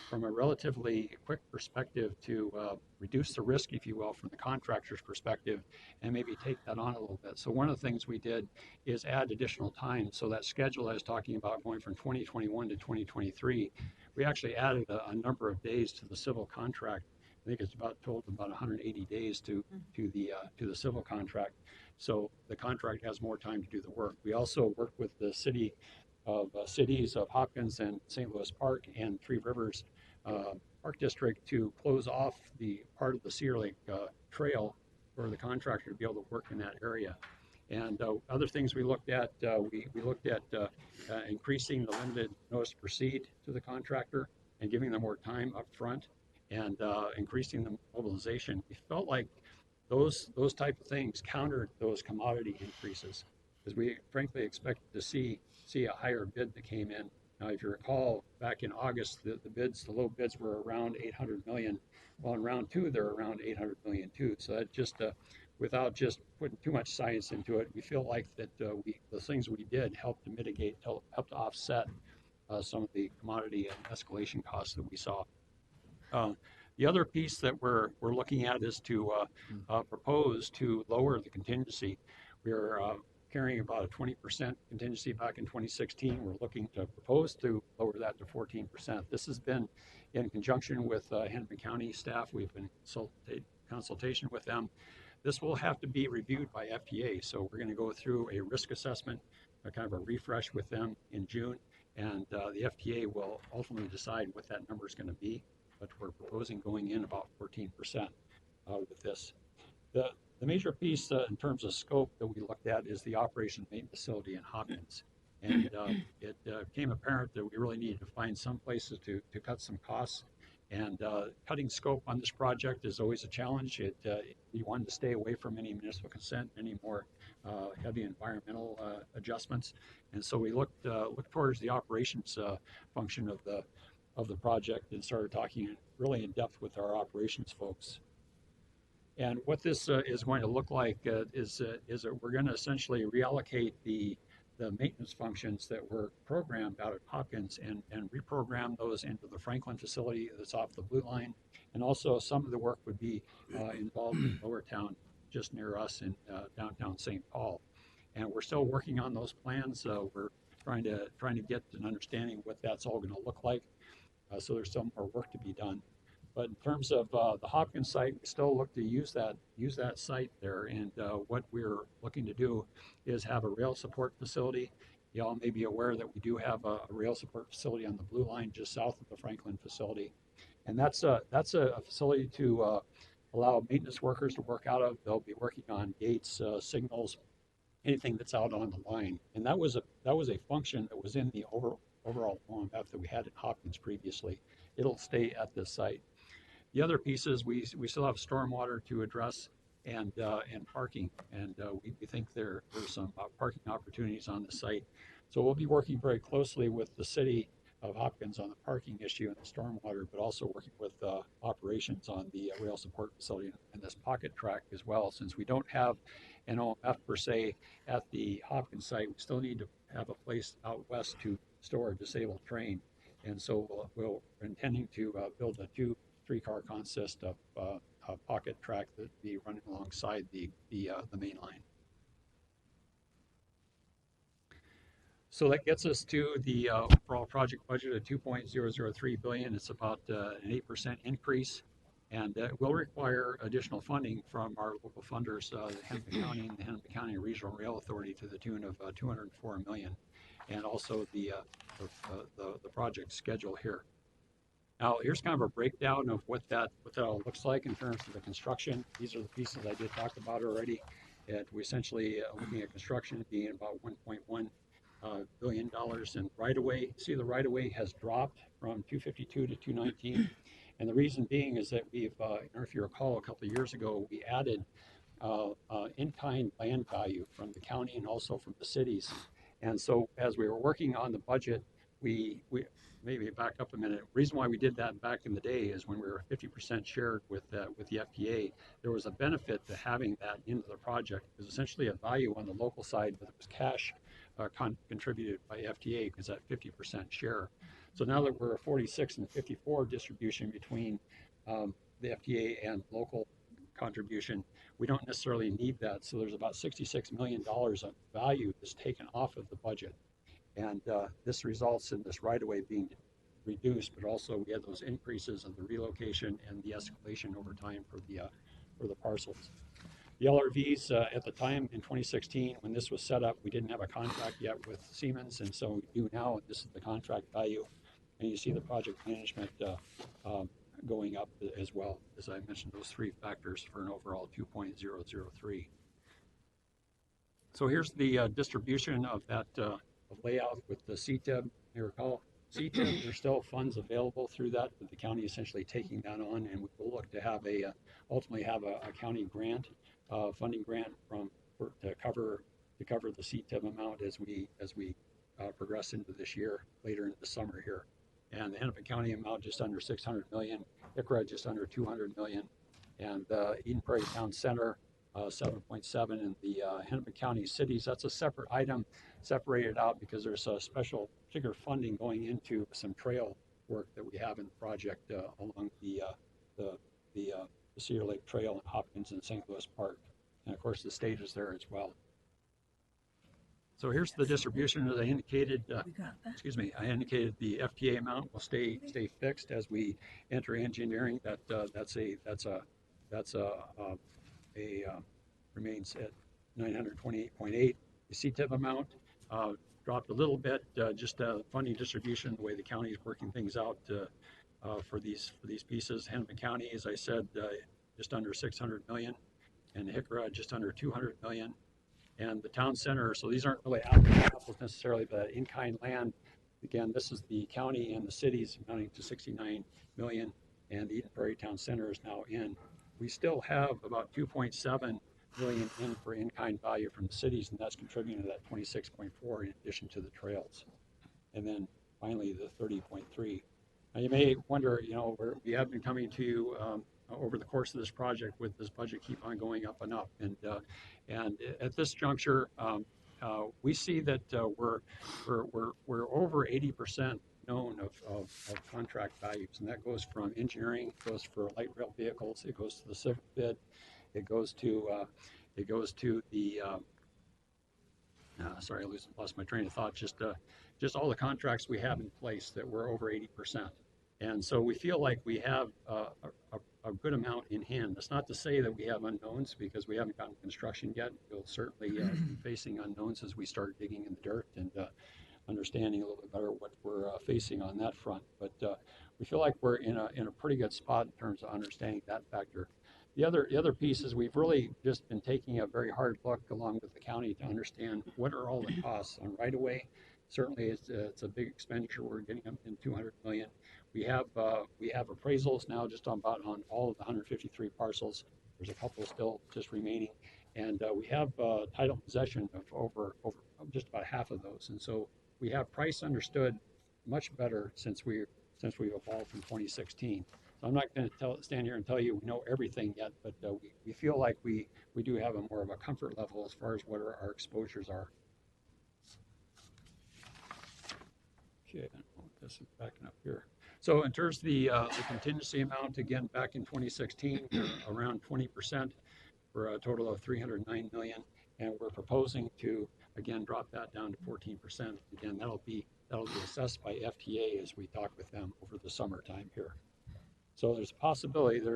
Speaker 8: from a relatively quick perspective to reduce the risk, if you will, from the contractor's perspective, and maybe take that on a little bit. So one of the things we did is add additional time. So that schedule I was talking about going from 2021 to 2023, we actually added a number of days to the civil contract. I think it's about 180 days to the civil contract. So the contract has more time to do the work. We also worked with the cities of Hopkins and St. Louis Park and Three Rivers Park District to close off the part of the Cedar Lake Trail for the contractor to be able to work in that area. And other things we looked at, we looked at increasing the limited notice to proceed to the contractor and giving them more time up front, and increasing the mobilization. We felt like those type of things countered those commodity increases, because we frankly expected to see a higher bid that came in. Now, if you recall, back in August, the low bids were around 800 million. Well, in round two, they're around 800 million too. So that just, without just putting too much science into it, we feel like that the things we did helped to mitigate, helped to offset some of the commodity and escalation costs that we saw. The other piece that we're looking at is to propose to lower the contingency. We're carrying about a 20% contingency back in 2016. We're looking to propose to lower that to 14%. This has been in conjunction with Hennepin County staff. We've been in consultation with them. This will have to be reviewed by FTA. So we're going to go through a risk assessment, kind of a refresh with them in June. And the FTA will ultimately decide what that number is going to be. But we're proposing going in about 14% with this. The major piece in terms of scope that we looked at is the operation maintenance facility in Hopkins. And it became apparent that we really needed to find some places to cut some costs. And cutting scope on this project is always a challenge. We wanted to stay away from any municipal consent, any more heavy environmental adjustments. And so we looked towards the operations function of the project and started talking really in depth with our operations folks. And what this is going to look like is that we're going to essentially reallocate the maintenance functions that were programmed out at Hopkins and reprogram those into the Franklin facility that's off the Blue Line. And also some of the work would be involved in Lower Town, just near us in downtown St. Paul. And we're still working on those plans. We're trying to get an understanding of what that's all going to look like. So there's some more work to be done. But in terms of the Hopkins site, we still look to use that site there. And what we're looking to do is have a rail support facility. Y'all may be aware that we do have a rail support facility on the Blue Line just south of the Franklin facility. And that's a facility to allow maintenance workers to work out of. They'll be working on gates, signals, anything that's out on the line. And that was a function that was in the overall OMF that we had at Hopkins previously. It'll stay at this site. The other pieces, we still have stormwater to address and parking, and we think there's some parking opportunities on the site. So we'll be working very closely with the city of Hopkins on the parking issue and the stormwater, but also working with operations on the rail support facility and this pocket track as well. Since we don't have an OMF per se at the Hopkins site, we still need to have a place out west to store a disabled train. And so we're intending to build a 2-3-car consist of a pocket track that will be running alongside the main line. So that gets us to the overall project budget of $2.003 billion. It's about an 8% increase, and it will require additional funding from our local funders, the Hennepin County and the Hennepin County Regional Rail Authority, to the tune of $204 million, and also the project schedule here. Now, here's kind of a breakdown of what that all looks like in terms of the construction. These are the pieces I did talk about already. And we essentially looking at construction being about $1.1 billion in right-of-way. See, the right-of-way has dropped from 252 to 219. And the reason being is that we've, if you recall, a couple of years ago, we added in-kind land value from the county and also from the cities. And so as we were working on the budget, we maybe back up a minute. The reason why we did that back in the day is when we were 50% shared with the FTA, there was a benefit to having that into the project. It was essentially a value on the local side, but it was cash contributed by FTA because that 50% share. So now that we're a 46 and 54 distribution between the FDA and local contribution, we don't necessarily need that. So there's about $66 million of value that's taken off of the budget. And this results in this right-of-way being reduced, but also we had those increases of the relocation and the escalation over time for the parcels. The LRVs at the time in 2016, when this was set up, we didn't have a contract yet with Siemens, and so we do now. This is the contract value, and you see the project management going up as well. As I mentioned, those three factors for an overall 2.003. So here's the distribution of that layout with the CTIB. You recall, CTIB, there's still funds available through that, but the county essentially taking that on, and we will look to have ultimately have a county grant, funding grant to cover the CTIB amount as we progress into this year, later into the summer here. And the Hennepin County amount just under 600 million, ICRA just under 200 million, and Eden Prairie Town Center 7.7, and the Hennepin County cities, that's a separate item, separated out because there's a special particular funding going into some trail work that we have in the project along the Cedar Lake Trail in Hopkins and St. Louis Park, and of course the stage is there as well. So here's the distribution as I indicated. I indicated the FTA amount will stay fixed as we enter engineering. Remains at 928.8. The CTIP amount dropped a little bit, just funding distribution, the way the county is working things out for these pieces. Hennepin County, as I said, just under 600 million, and Hickory just under 200 million. And the town center, so these aren't really apples necessarily, but in-kind land. Again, this is the county and the cities amounting to 69 million, and the Eden Prairie Town Center is now in. We still have about 2.7 million in for in-kind value from the cities, and that's contributing to that 26.4 in addition to the trails. And then finally the 30.3. Now you may wonder, we have been coming to you over the course of this project with this budget keep on going up and up, and at this juncture, we see that we're over 80% known of contract values, and that goes from engineering, it goes for light rail vehicles, it goes to the civic bid, it goes to the sorry, I lost my train of thought. Just all the contracts we have in place that we're over 80%, and so we feel like we have a good amount in hand. That's not to say that we have unknowns, because we haven't gotten construction yet. We'll certainly be facing unknowns as we start digging in the dirt and understanding a little bit better what we're facing on that front. But we feel like we're in a pretty good spot in terms of understanding that factor. The other piece is we've really just been taking a very hard look along with the county to understand what are all the costs on right-of-way. Certainly, it's a big expenditure. We're getting up in 200 million. We have appraisals now just on all of the 153 parcels. There's a couple still just remaining, and we have title possession of over just about half of those. And so we have price understood much better since we've evolved from 2016. So I'm not going to stand here and tell you we know everything yet, but we feel like we do have more of a comfort level as far as what our exposures are. Okay, this is backing up here. So in terms of the contingency amount, again, back in 2016, we're around 20% for a total of 309 million, and we're proposing to again drop that down to 14%. Again, that'll be assessed by FTA as we talk with them over the summertime here. So there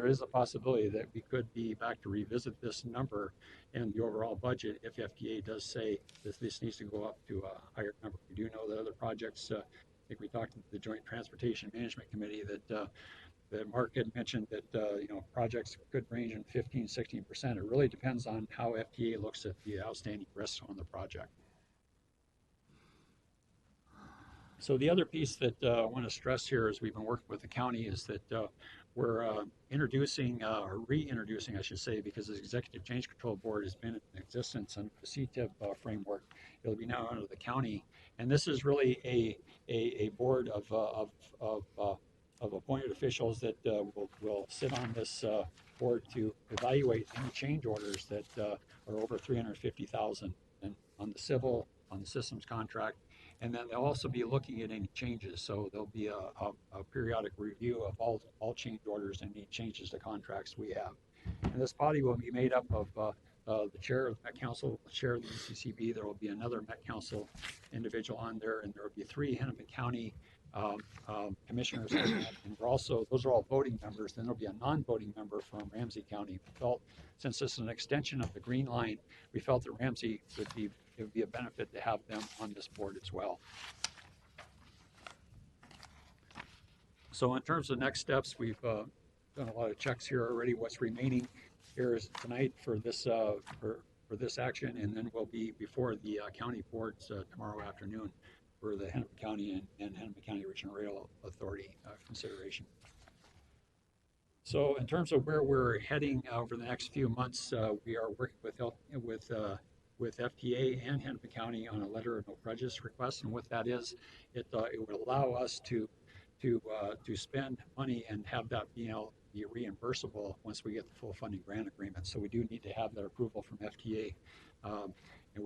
Speaker 8: is a possibility that we could be back to revisit this number and the overall budget if FDA does say that this needs to go up to a higher number. We do know that other projects, I think we talked to the Joint Transportation Management Committee that Mark had mentioned that projects could range in 15-16%. It really depends on how FDA looks at the outstanding risks on the project. So the other piece that I want to stress here as we've been working with the county is that we're introducing, or reintroducing, I should say, because the Executive Change Control Board has been in existence under the CTIP framework. It'll be now under the county, and this is really a board of appointed officials that will sit on this board to evaluate any change orders that are over 350,000 and on the civil, on the systems contract, And then they'll also be looking at any changes. So there'll be a periodic review of all change orders and any changes to contracts we have. And this body will be made up of the chair of the Met Council, the chair of the UCCB. There will be another Met Council individual on there, and there will be 3 Hennepin County commissioners on that. And those are all voting members. Then there'll be a non-voting member from Ramsey County. We felt, since this is an extension of the Green Line, we felt that Ramsey it would be a benefit to have them on this board as well. So in terms of next steps, we've done a lot of checks here already. What's remaining here is tonight for this for this action, and then we'll be before the county boards tomorrow afternoon for the Hennepin County and Hennepin County Regional Rail Authority consideration. So in terms of where we're heading over the next few months, we are working with FTA and Hennepin County on a letter of no prejudice request, and what that is, it would allow us to spend money and have that be reimbursable once we get the full funding grant agreement. So we do need to have that approval from FTA, and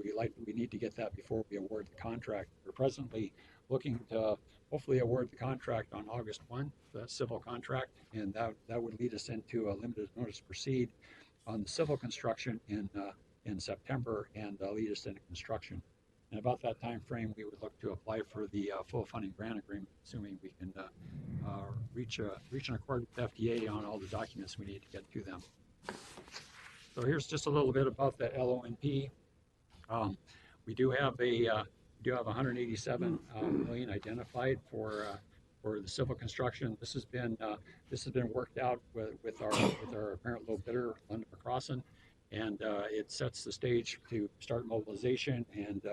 Speaker 8: we need to get that before we award the contract. We're presently looking to hopefully award the contract on August 1, the civil contract, and that would lead us into a limited notice to proceed on the civil construction in September, and lead us into construction. And about that time frame, we would look to apply for the full funding grant agreement, assuming we can reach an accord with FDA on all the documents we need to get to them. So here's just a little bit about the LONP. We do have 187 million identified for the civil construction. This has been worked out with our apparent low bidder, London McCrossan, and it sets the stage to start mobilization and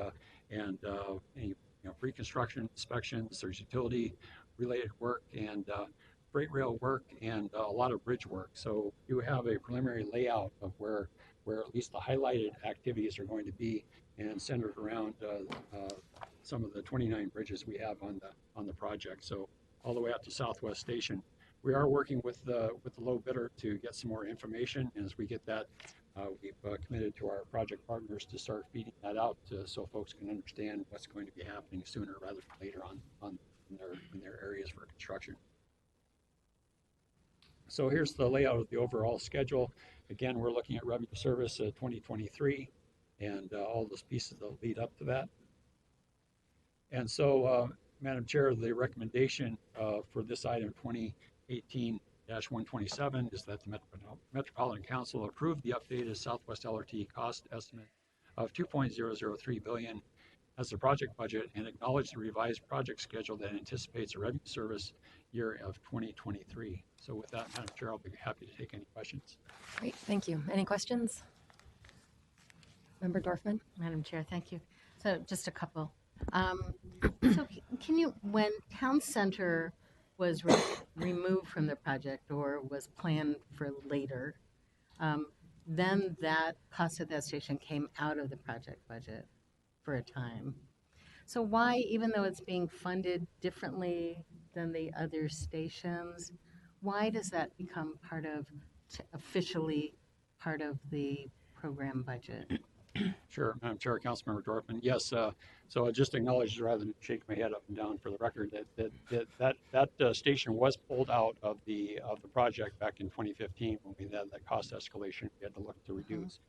Speaker 8: pre-construction inspections. There's utility related work and freight rail work and a lot of bridge work. So you have a preliminary layout of where at least the highlighted activities are going to be, and centered around some of the 29 bridges we have on the project. So all the way out to Southwest Station. We are working with the low bidder to get some more information, and as we get that, we've committed to our project partners to start feeding that out so folks can understand what's going to be happening sooner rather than later on in their areas for construction. So here's the layout of the overall schedule. Again, we're looking at revenue service 2023 and all those pieces that lead up to that. And so, Madam Chair, the recommendation for this item 2018-127 is that the Metropolitan Council approve the updated Southwest LRT cost estimate of $2.003 billion as the project budget, and acknowledge the revised project schedule that anticipates a revenue service year of 2023. So with that, Madam Chair, I'll be happy to take any questions.
Speaker 1: Great, thank you. Any questions? Member Dorfman?
Speaker 3: Madam Chair, thank you. So just a couple. So can you, when Town Center was removed from the project or was planned for later, then that cost of that station came out of the project budget for a time. So why, even though it's being funded differently than the other stations, why does that become part of, officially part of the program budget?
Speaker 8: Sure, Madam Chair, Councilmember Dorfman. Yes, so I just acknowledge, rather than shake my head up and down for the record, that station was pulled out of the project back in 2015 when we had that cost escalation we had to look to reduce.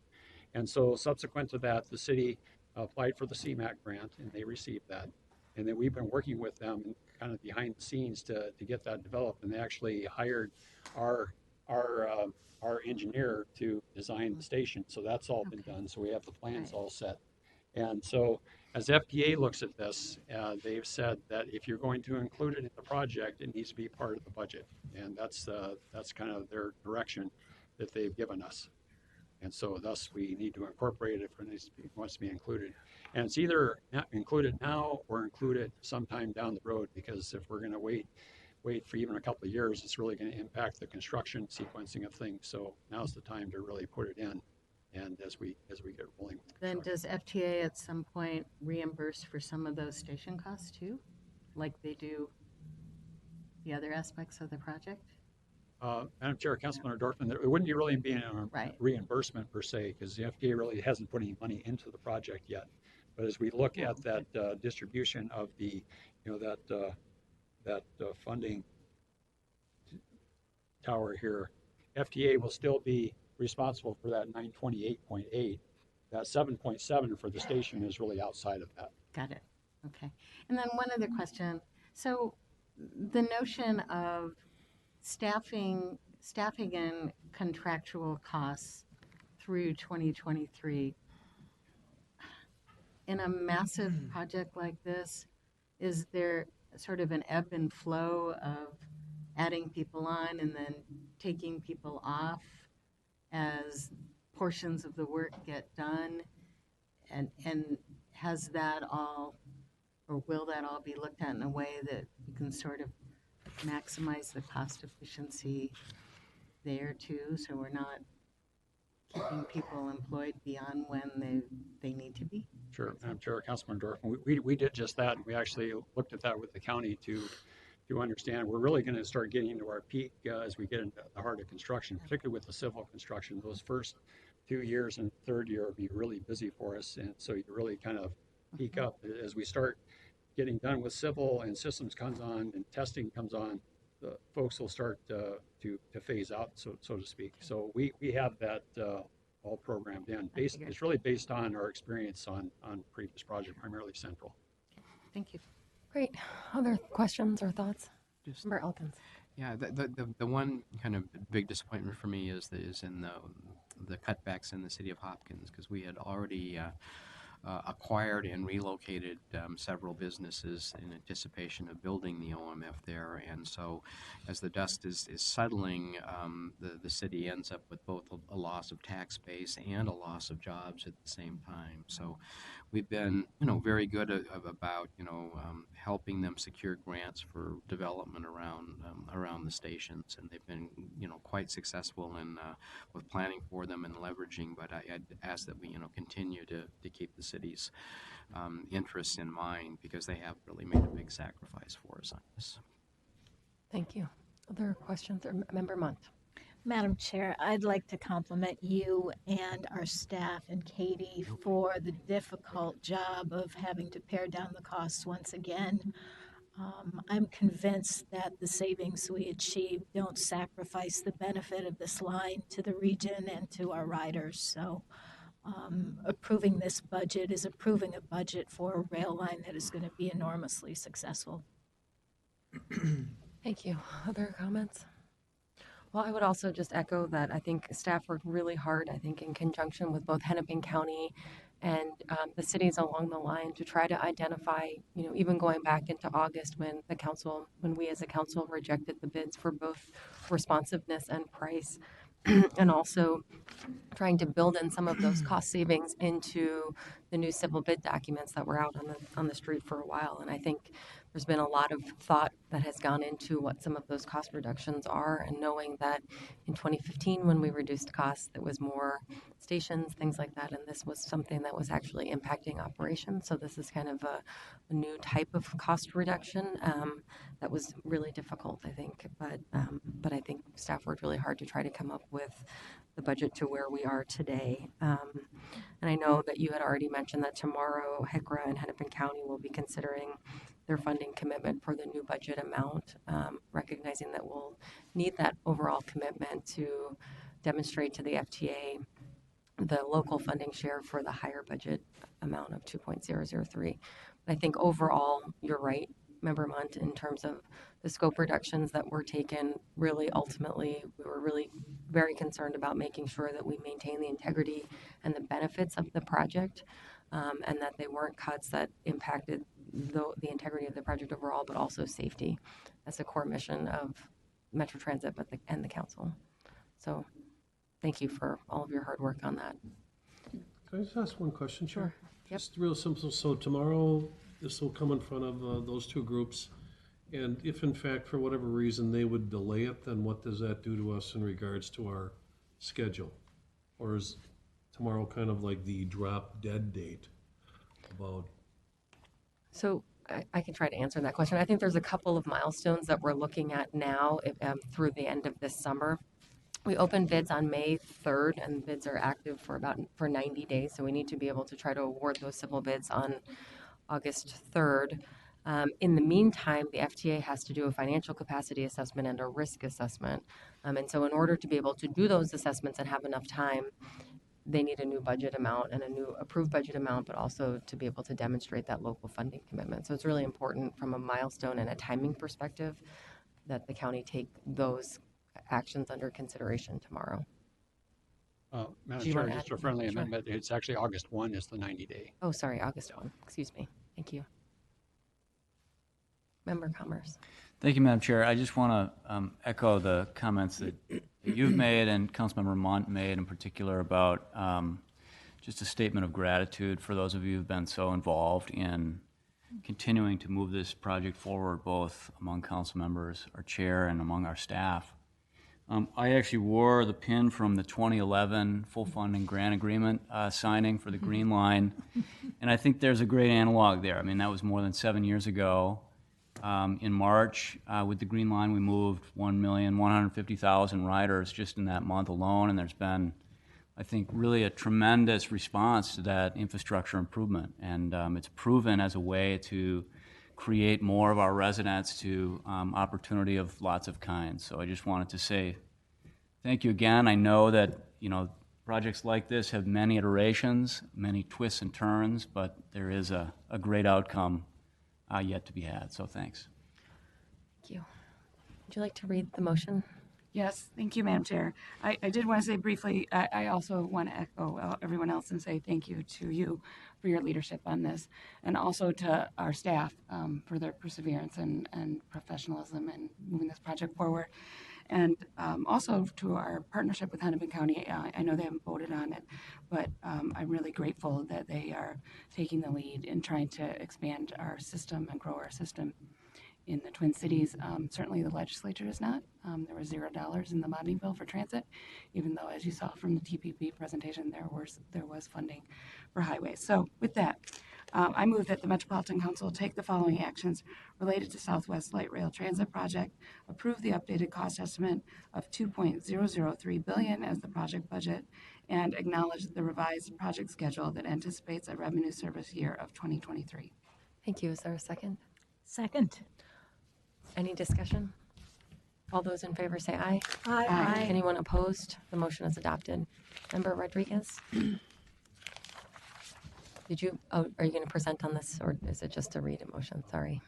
Speaker 8: And so subsequent to that, the city applied for the Cmac Grant, and they received that. And then we've been working with them kind of behind the scenes to get that developed, and they actually hired our engineer to design the station. So that's all been done. So we have the plans all set. And so as FTA looks at this, they've said that if you're going to include it in the project, it needs to be part of the budget. And that's kind of their direction that they've given us. And so thus we need to incorporate it if it wants to be included. And it's either included now or included sometime down the road, because if we're going to wait for even a couple of years, it's really going to impact the construction sequencing of things. So now's the time to really put it in, and as we get rolling.
Speaker 3: Then does FTA at some point reimburse for some of those station costs too, like they do the other aspects of the project?
Speaker 8: Madam Chair, Councilmember Dorfman, it wouldn't really be a reimbursement per se, because the FTA really hasn't put any money into the project yet. But as we look at that distribution of the, that funding tower here, FTA will still be responsible for that 928.8. That 7.7 for the station is really outside of that.
Speaker 3: Got it. Okay. And then one other question. So the notion of staffing and contractual costs through 2023, in a massive project like this, is there sort of an ebb and flow of adding people on and then taking people off as portions of the work get done? And has that all, or will that all be looked at in a way that you can sort of maximize the cost efficiency there too, so we're not keeping people employed beyond when they need to be?
Speaker 8: Sure, Madam Chair, Councilman Dorfman, we did just that. We actually looked at that with the county to understand. We're really going to start getting into our peak as we get into the heart of construction, particularly with the civil construction. Those first 2 years and third year will be really busy for us, and so you really kind of peak up as we start getting done with civil and systems comes on and testing comes on. The folks will start to phase out, so to speak. So we have that all programmed in. It's really based on our experience on previous project, primarily central.
Speaker 3: Thank you.
Speaker 1: Great. Other questions or thoughts?
Speaker 9: Just,
Speaker 1: Member Elkins.
Speaker 9: yeah, the one kind of big disappointment for me is in the cutbacks in the city of Hopkins, because we had already acquired and relocated several businesses in anticipation of building the OMF there. And so as the dust is settling, the city ends up with both a loss of tax base and a loss of jobs at the same time. So we've been, very good about, helping them secure grants for development around the stations. And they've been, quite successful in with planning for them and leveraging. But I'd ask that we, continue to keep the city's interests in mind, because they have really made a big sacrifice for us on this.
Speaker 1: Thank you. Other questions? Or Member Munt?
Speaker 6: Madam Chair, I'd like to compliment you and our staff and Katie for the difficult job of having to pare down the costs once again. I'm convinced that the savings we achieve don't sacrifice the benefit of this line to the region and to our riders. So approving this budget is approving a budget for a rail line that is going to be enormously successful.
Speaker 1: Thank you. Other comments? Well, I would also just echo that I think staff worked really hard, I think in conjunction with both Hennepin County and the cities along the line to try to identify, even going back into August when we as a council rejected the bids for both responsiveness and price, and also trying to build in some of those cost savings into the new civil bid documents that were out on the street for a while. And I think there's been a lot of thought that has gone into what some of those cost reductions are, and knowing that in 2015 when we reduced costs, there was more stations, things like that, and this was something that was actually impacting operations. So this is kind of a new type of cost reduction that was really difficult, I think. But I think staff worked really hard to try to come up with the budget to where we are today. And I know that you had already mentioned that tomorrow HECRA and Hennepin County will be considering their funding commitment for the new budget amount, recognizing that we'll need that overall commitment to demonstrate to the FTA the local funding share for the higher budget amount of 2.003. But I think overall, you're right, Member Munt, in terms of the scope reductions that were taken. Really, ultimately, we were really very concerned about making sure that we maintain the integrity and the benefits of the project, and that they weren't cuts that impacted the integrity of the project overall, but also safety as a core mission of Metro Transit and the council. So thank you for all of your hard work on that.
Speaker 10: Can I just ask one question, Chair?
Speaker 1: Yep.
Speaker 10: Just real simple. So tomorrow, this will come in front of those two groups. And if in fact, for whatever reason, they would delay it, then what does that do to us in regards to our schedule? Or is tomorrow kind of like the drop dead date about?
Speaker 1: So I can try to answer that question. I think there's a couple of milestones that we're looking at now through the end of this summer. We opened bids on May 3rd, and bids are active for 90 days. So we need to be able to try to award those civil bids on August 3rd. In the meantime, the FTA has to do a financial capacity assessment and a risk assessment. And so in order to be able to do those assessments and have enough time, they need a new budget amount and a new approved budget amount, but also to be able to demonstrate that local funding commitment. So it's really important from a milestone and a timing perspective that the county take those actions under consideration tomorrow. Do
Speaker 8: Madam
Speaker 1: you
Speaker 8: Chair,
Speaker 1: wanna
Speaker 8: just
Speaker 1: add-
Speaker 8: a friendly
Speaker 1: Sure.
Speaker 8: amendment. It's actually August 1 is the 90-day.
Speaker 1: Oh, sorry, August 1. Excuse me. Thank you. Member Commerce.
Speaker 11: Thank you, Madam Chair. I just want to echo the comments that you've made and Councilmember Mont made in particular about just a statement of gratitude for those of you who've been so involved in continuing to move this project forward, both among council members, our chair, and among our staff. I actually wore the pin from the 2011 full funding grant agreement signing for the Green Line, and I think there's a great analog there. I mean, that was more than 7 years ago. In March, with the Green Line, we moved 1,150,000 riders just in that month alone, and there's been, I think, really a tremendous response to that infrastructure improvement, and it's proven as a way to create more of our residents to opportunity of lots of kinds. So I just wanted to say thank you again. I know that, you know, projects like this have many iterations, many twists and turns, but there is a great outcome yet to be had. So thanks.
Speaker 1: Thank you. Would you like to read the motion?
Speaker 7: Yes, thank you, Madam Chair. I did want to say briefly, I also want to echo everyone else and say thank you to you for your leadership on this, and also to our staff for their perseverance and professionalism in moving this project forward. And also to our partnership with Hennepin County. I know they haven't voted on it, but I'm really grateful that they are taking the lead in trying to expand our system and grow our system in the Twin Cities. Certainly the legislature is not. There was $0 in the bonding bill for transit, even though, as you saw from the TPP presentation, there was funding for highways. So with that, I move that the Metropolitan Council take the following actions related to Southwest Light Rail Transit Project: approve the updated cost estimate of $2.003 billion as the project budget, and acknowledge the revised project schedule that anticipates a revenue service year of 2023.
Speaker 1: Thank you. Is there a second?
Speaker 6: Second.
Speaker 1: Any discussion? All those in favor say aye.
Speaker 7: Aye.
Speaker 1: Anyone opposed? The motion is adopted. Member Rodriguez? Are you going to present on this, or is it just a read a motion? Sorry.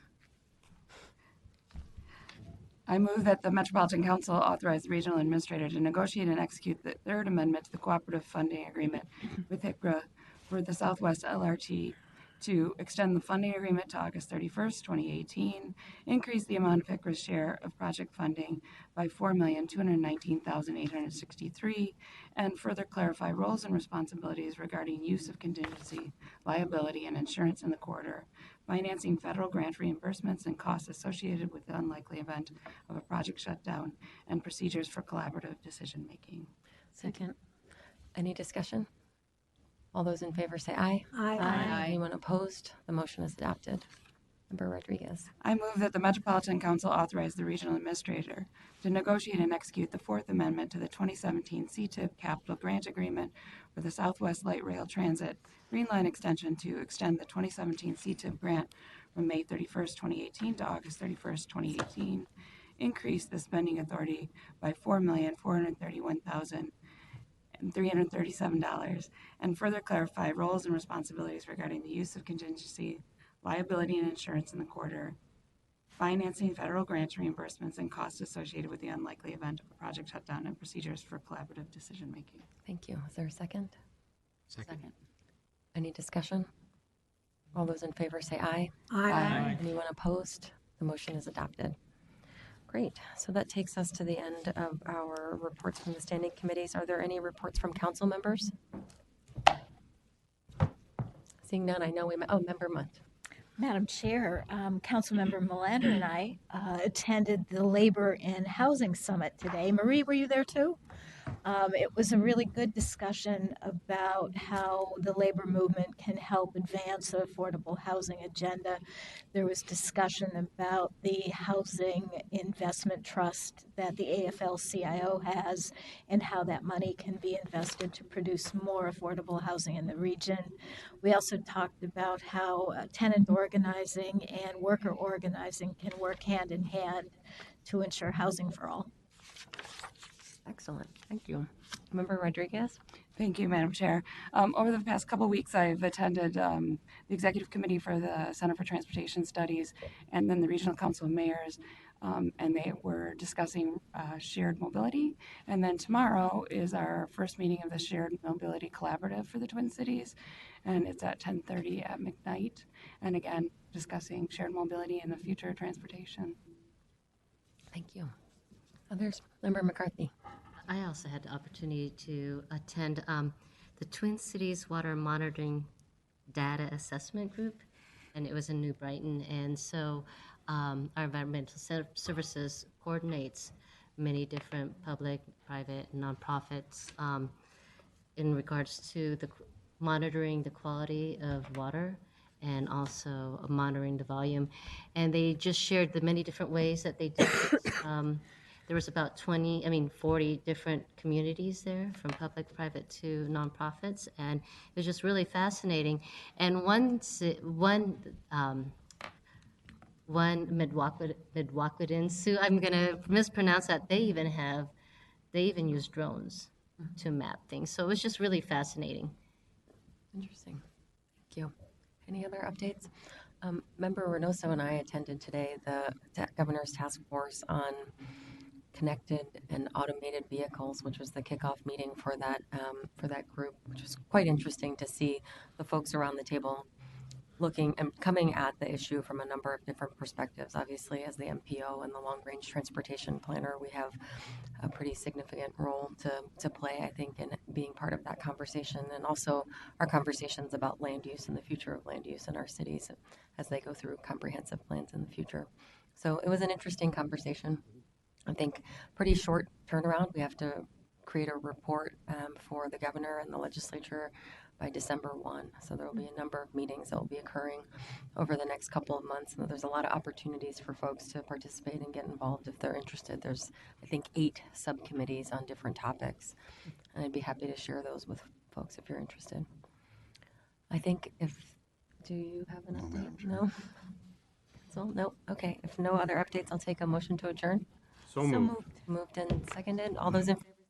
Speaker 7: I move that the Metropolitan Council authorize the regional administrator to negotiate and execute the third amendment to the cooperative funding agreement with HIPGRA for the Southwest LRT to extend the funding agreement to August 31st, 2018, increase the amount of HIPGRA's share of project funding by $4,219,863, and further clarify roles and responsibilities regarding use of contingency, liability, and insurance in the corridor, financing federal grant reimbursements and costs associated with the unlikely event of a project shutdown, and procedures for collaborative decision-making.
Speaker 1: Second. Any discussion? All those in favor say aye.
Speaker 6: Aye.
Speaker 1: Anyone opposed? The motion is adopted. Member Rodriguez?
Speaker 7: I move that the Metropolitan Council authorize the regional administrator to negotiate and execute the Fourth Amendment to the 2017 CTIP Capital Grant Agreement for the Southwest Light Rail Transit Green Line Extension to extend the 2017 CTIP grant from May 31st, 2018 to August 31st, 2018, increase the spending authority by $4,431,337, and further clarify roles and responsibilities regarding the use of contingency, liability, and insurance in the corridor, financing federal grant reimbursements and costs associated with the unlikely event of a project shutdown, and procedures for collaborative decision-making.
Speaker 1: Thank you. Is there a second?
Speaker 9: Second.
Speaker 1: Any discussion? All those in favor say aye.
Speaker 7: Aye.
Speaker 1: Anyone opposed? The motion is adopted. Great. So that takes us to the end of our reports from the standing committees. Are there any reports from council members? Seeing none, I know Member Munt.
Speaker 6: Madam Chair, Councilmember Melander and I attended the Labor and Housing Summit today. Marie, were you there too? It was a really good discussion about how the labor movement can help advance the affordable housing agenda. There was discussion about the housing investment trust that the AFL-CIO has and how that money can be invested to produce more affordable housing in the region. We also talked about how tenant organizing and worker organizing can work hand in hand to ensure housing for all.
Speaker 1: Excellent. Thank you. Member Rodriguez?
Speaker 7: Thank you, Madam Chair. Over the past couple weeks, I've attended the Executive Committee for the Center for Transportation Studies and then the Regional Council of Mayors, and they were discussing shared mobility. And then tomorrow is our first meeting of the Shared Mobility Collaborative for the Twin Cities, and it's at 10:30 at McKnight. And again, discussing shared mobility and the future of transportation.
Speaker 1: Thank you. Others? Member McCarthy?
Speaker 12: I also had the opportunity to attend the Twin Cities Water Monitoring Data Assessment Group, and it was in New Brighton. And so our environmental services coordinates many different public, private, and nonprofits in regards to monitoring the quality of water and also monitoring the volume. And they just shared the many different ways that they did it. There was about 40 different communities there, from public, private to nonprofits, and it was just really fascinating. And one Midwaquidin Sioux, I'm gonna mispronounce that. They even use drones to map things. So it was just really fascinating.
Speaker 1: Interesting. Thank you. Any other updates? Member Reynoso and I attended today the Governor's Task Force on Connected and Automated Vehicles, which was the kickoff meeting for that group, which was quite interesting to see the folks around the table looking and coming at the issue from a number of different perspectives. Obviously, as the MPO and the Long Range Transportation Planner, we have a pretty significant role to play, I think, in being part of that conversation, and also our conversations about land use and the future of land use in our cities as they go through comprehensive plans in the future. So it was an interesting conversation. I think pretty short turnaround. We have to create a report for the governor and the legislature by December 1. So there will be a number of meetings that will be occurring over the next couple of months. And there's a lot of opportunities for folks to participate and get involved if they're interested. There's, I think, 8 subcommittees on different topics. And I'd be happy to share those with folks if you're interested. I think do you have an update? No? So, no? Okay. If no other updates, I'll take a motion to adjourn.
Speaker 5: So moved.
Speaker 1: Moved and seconded. All those in favor?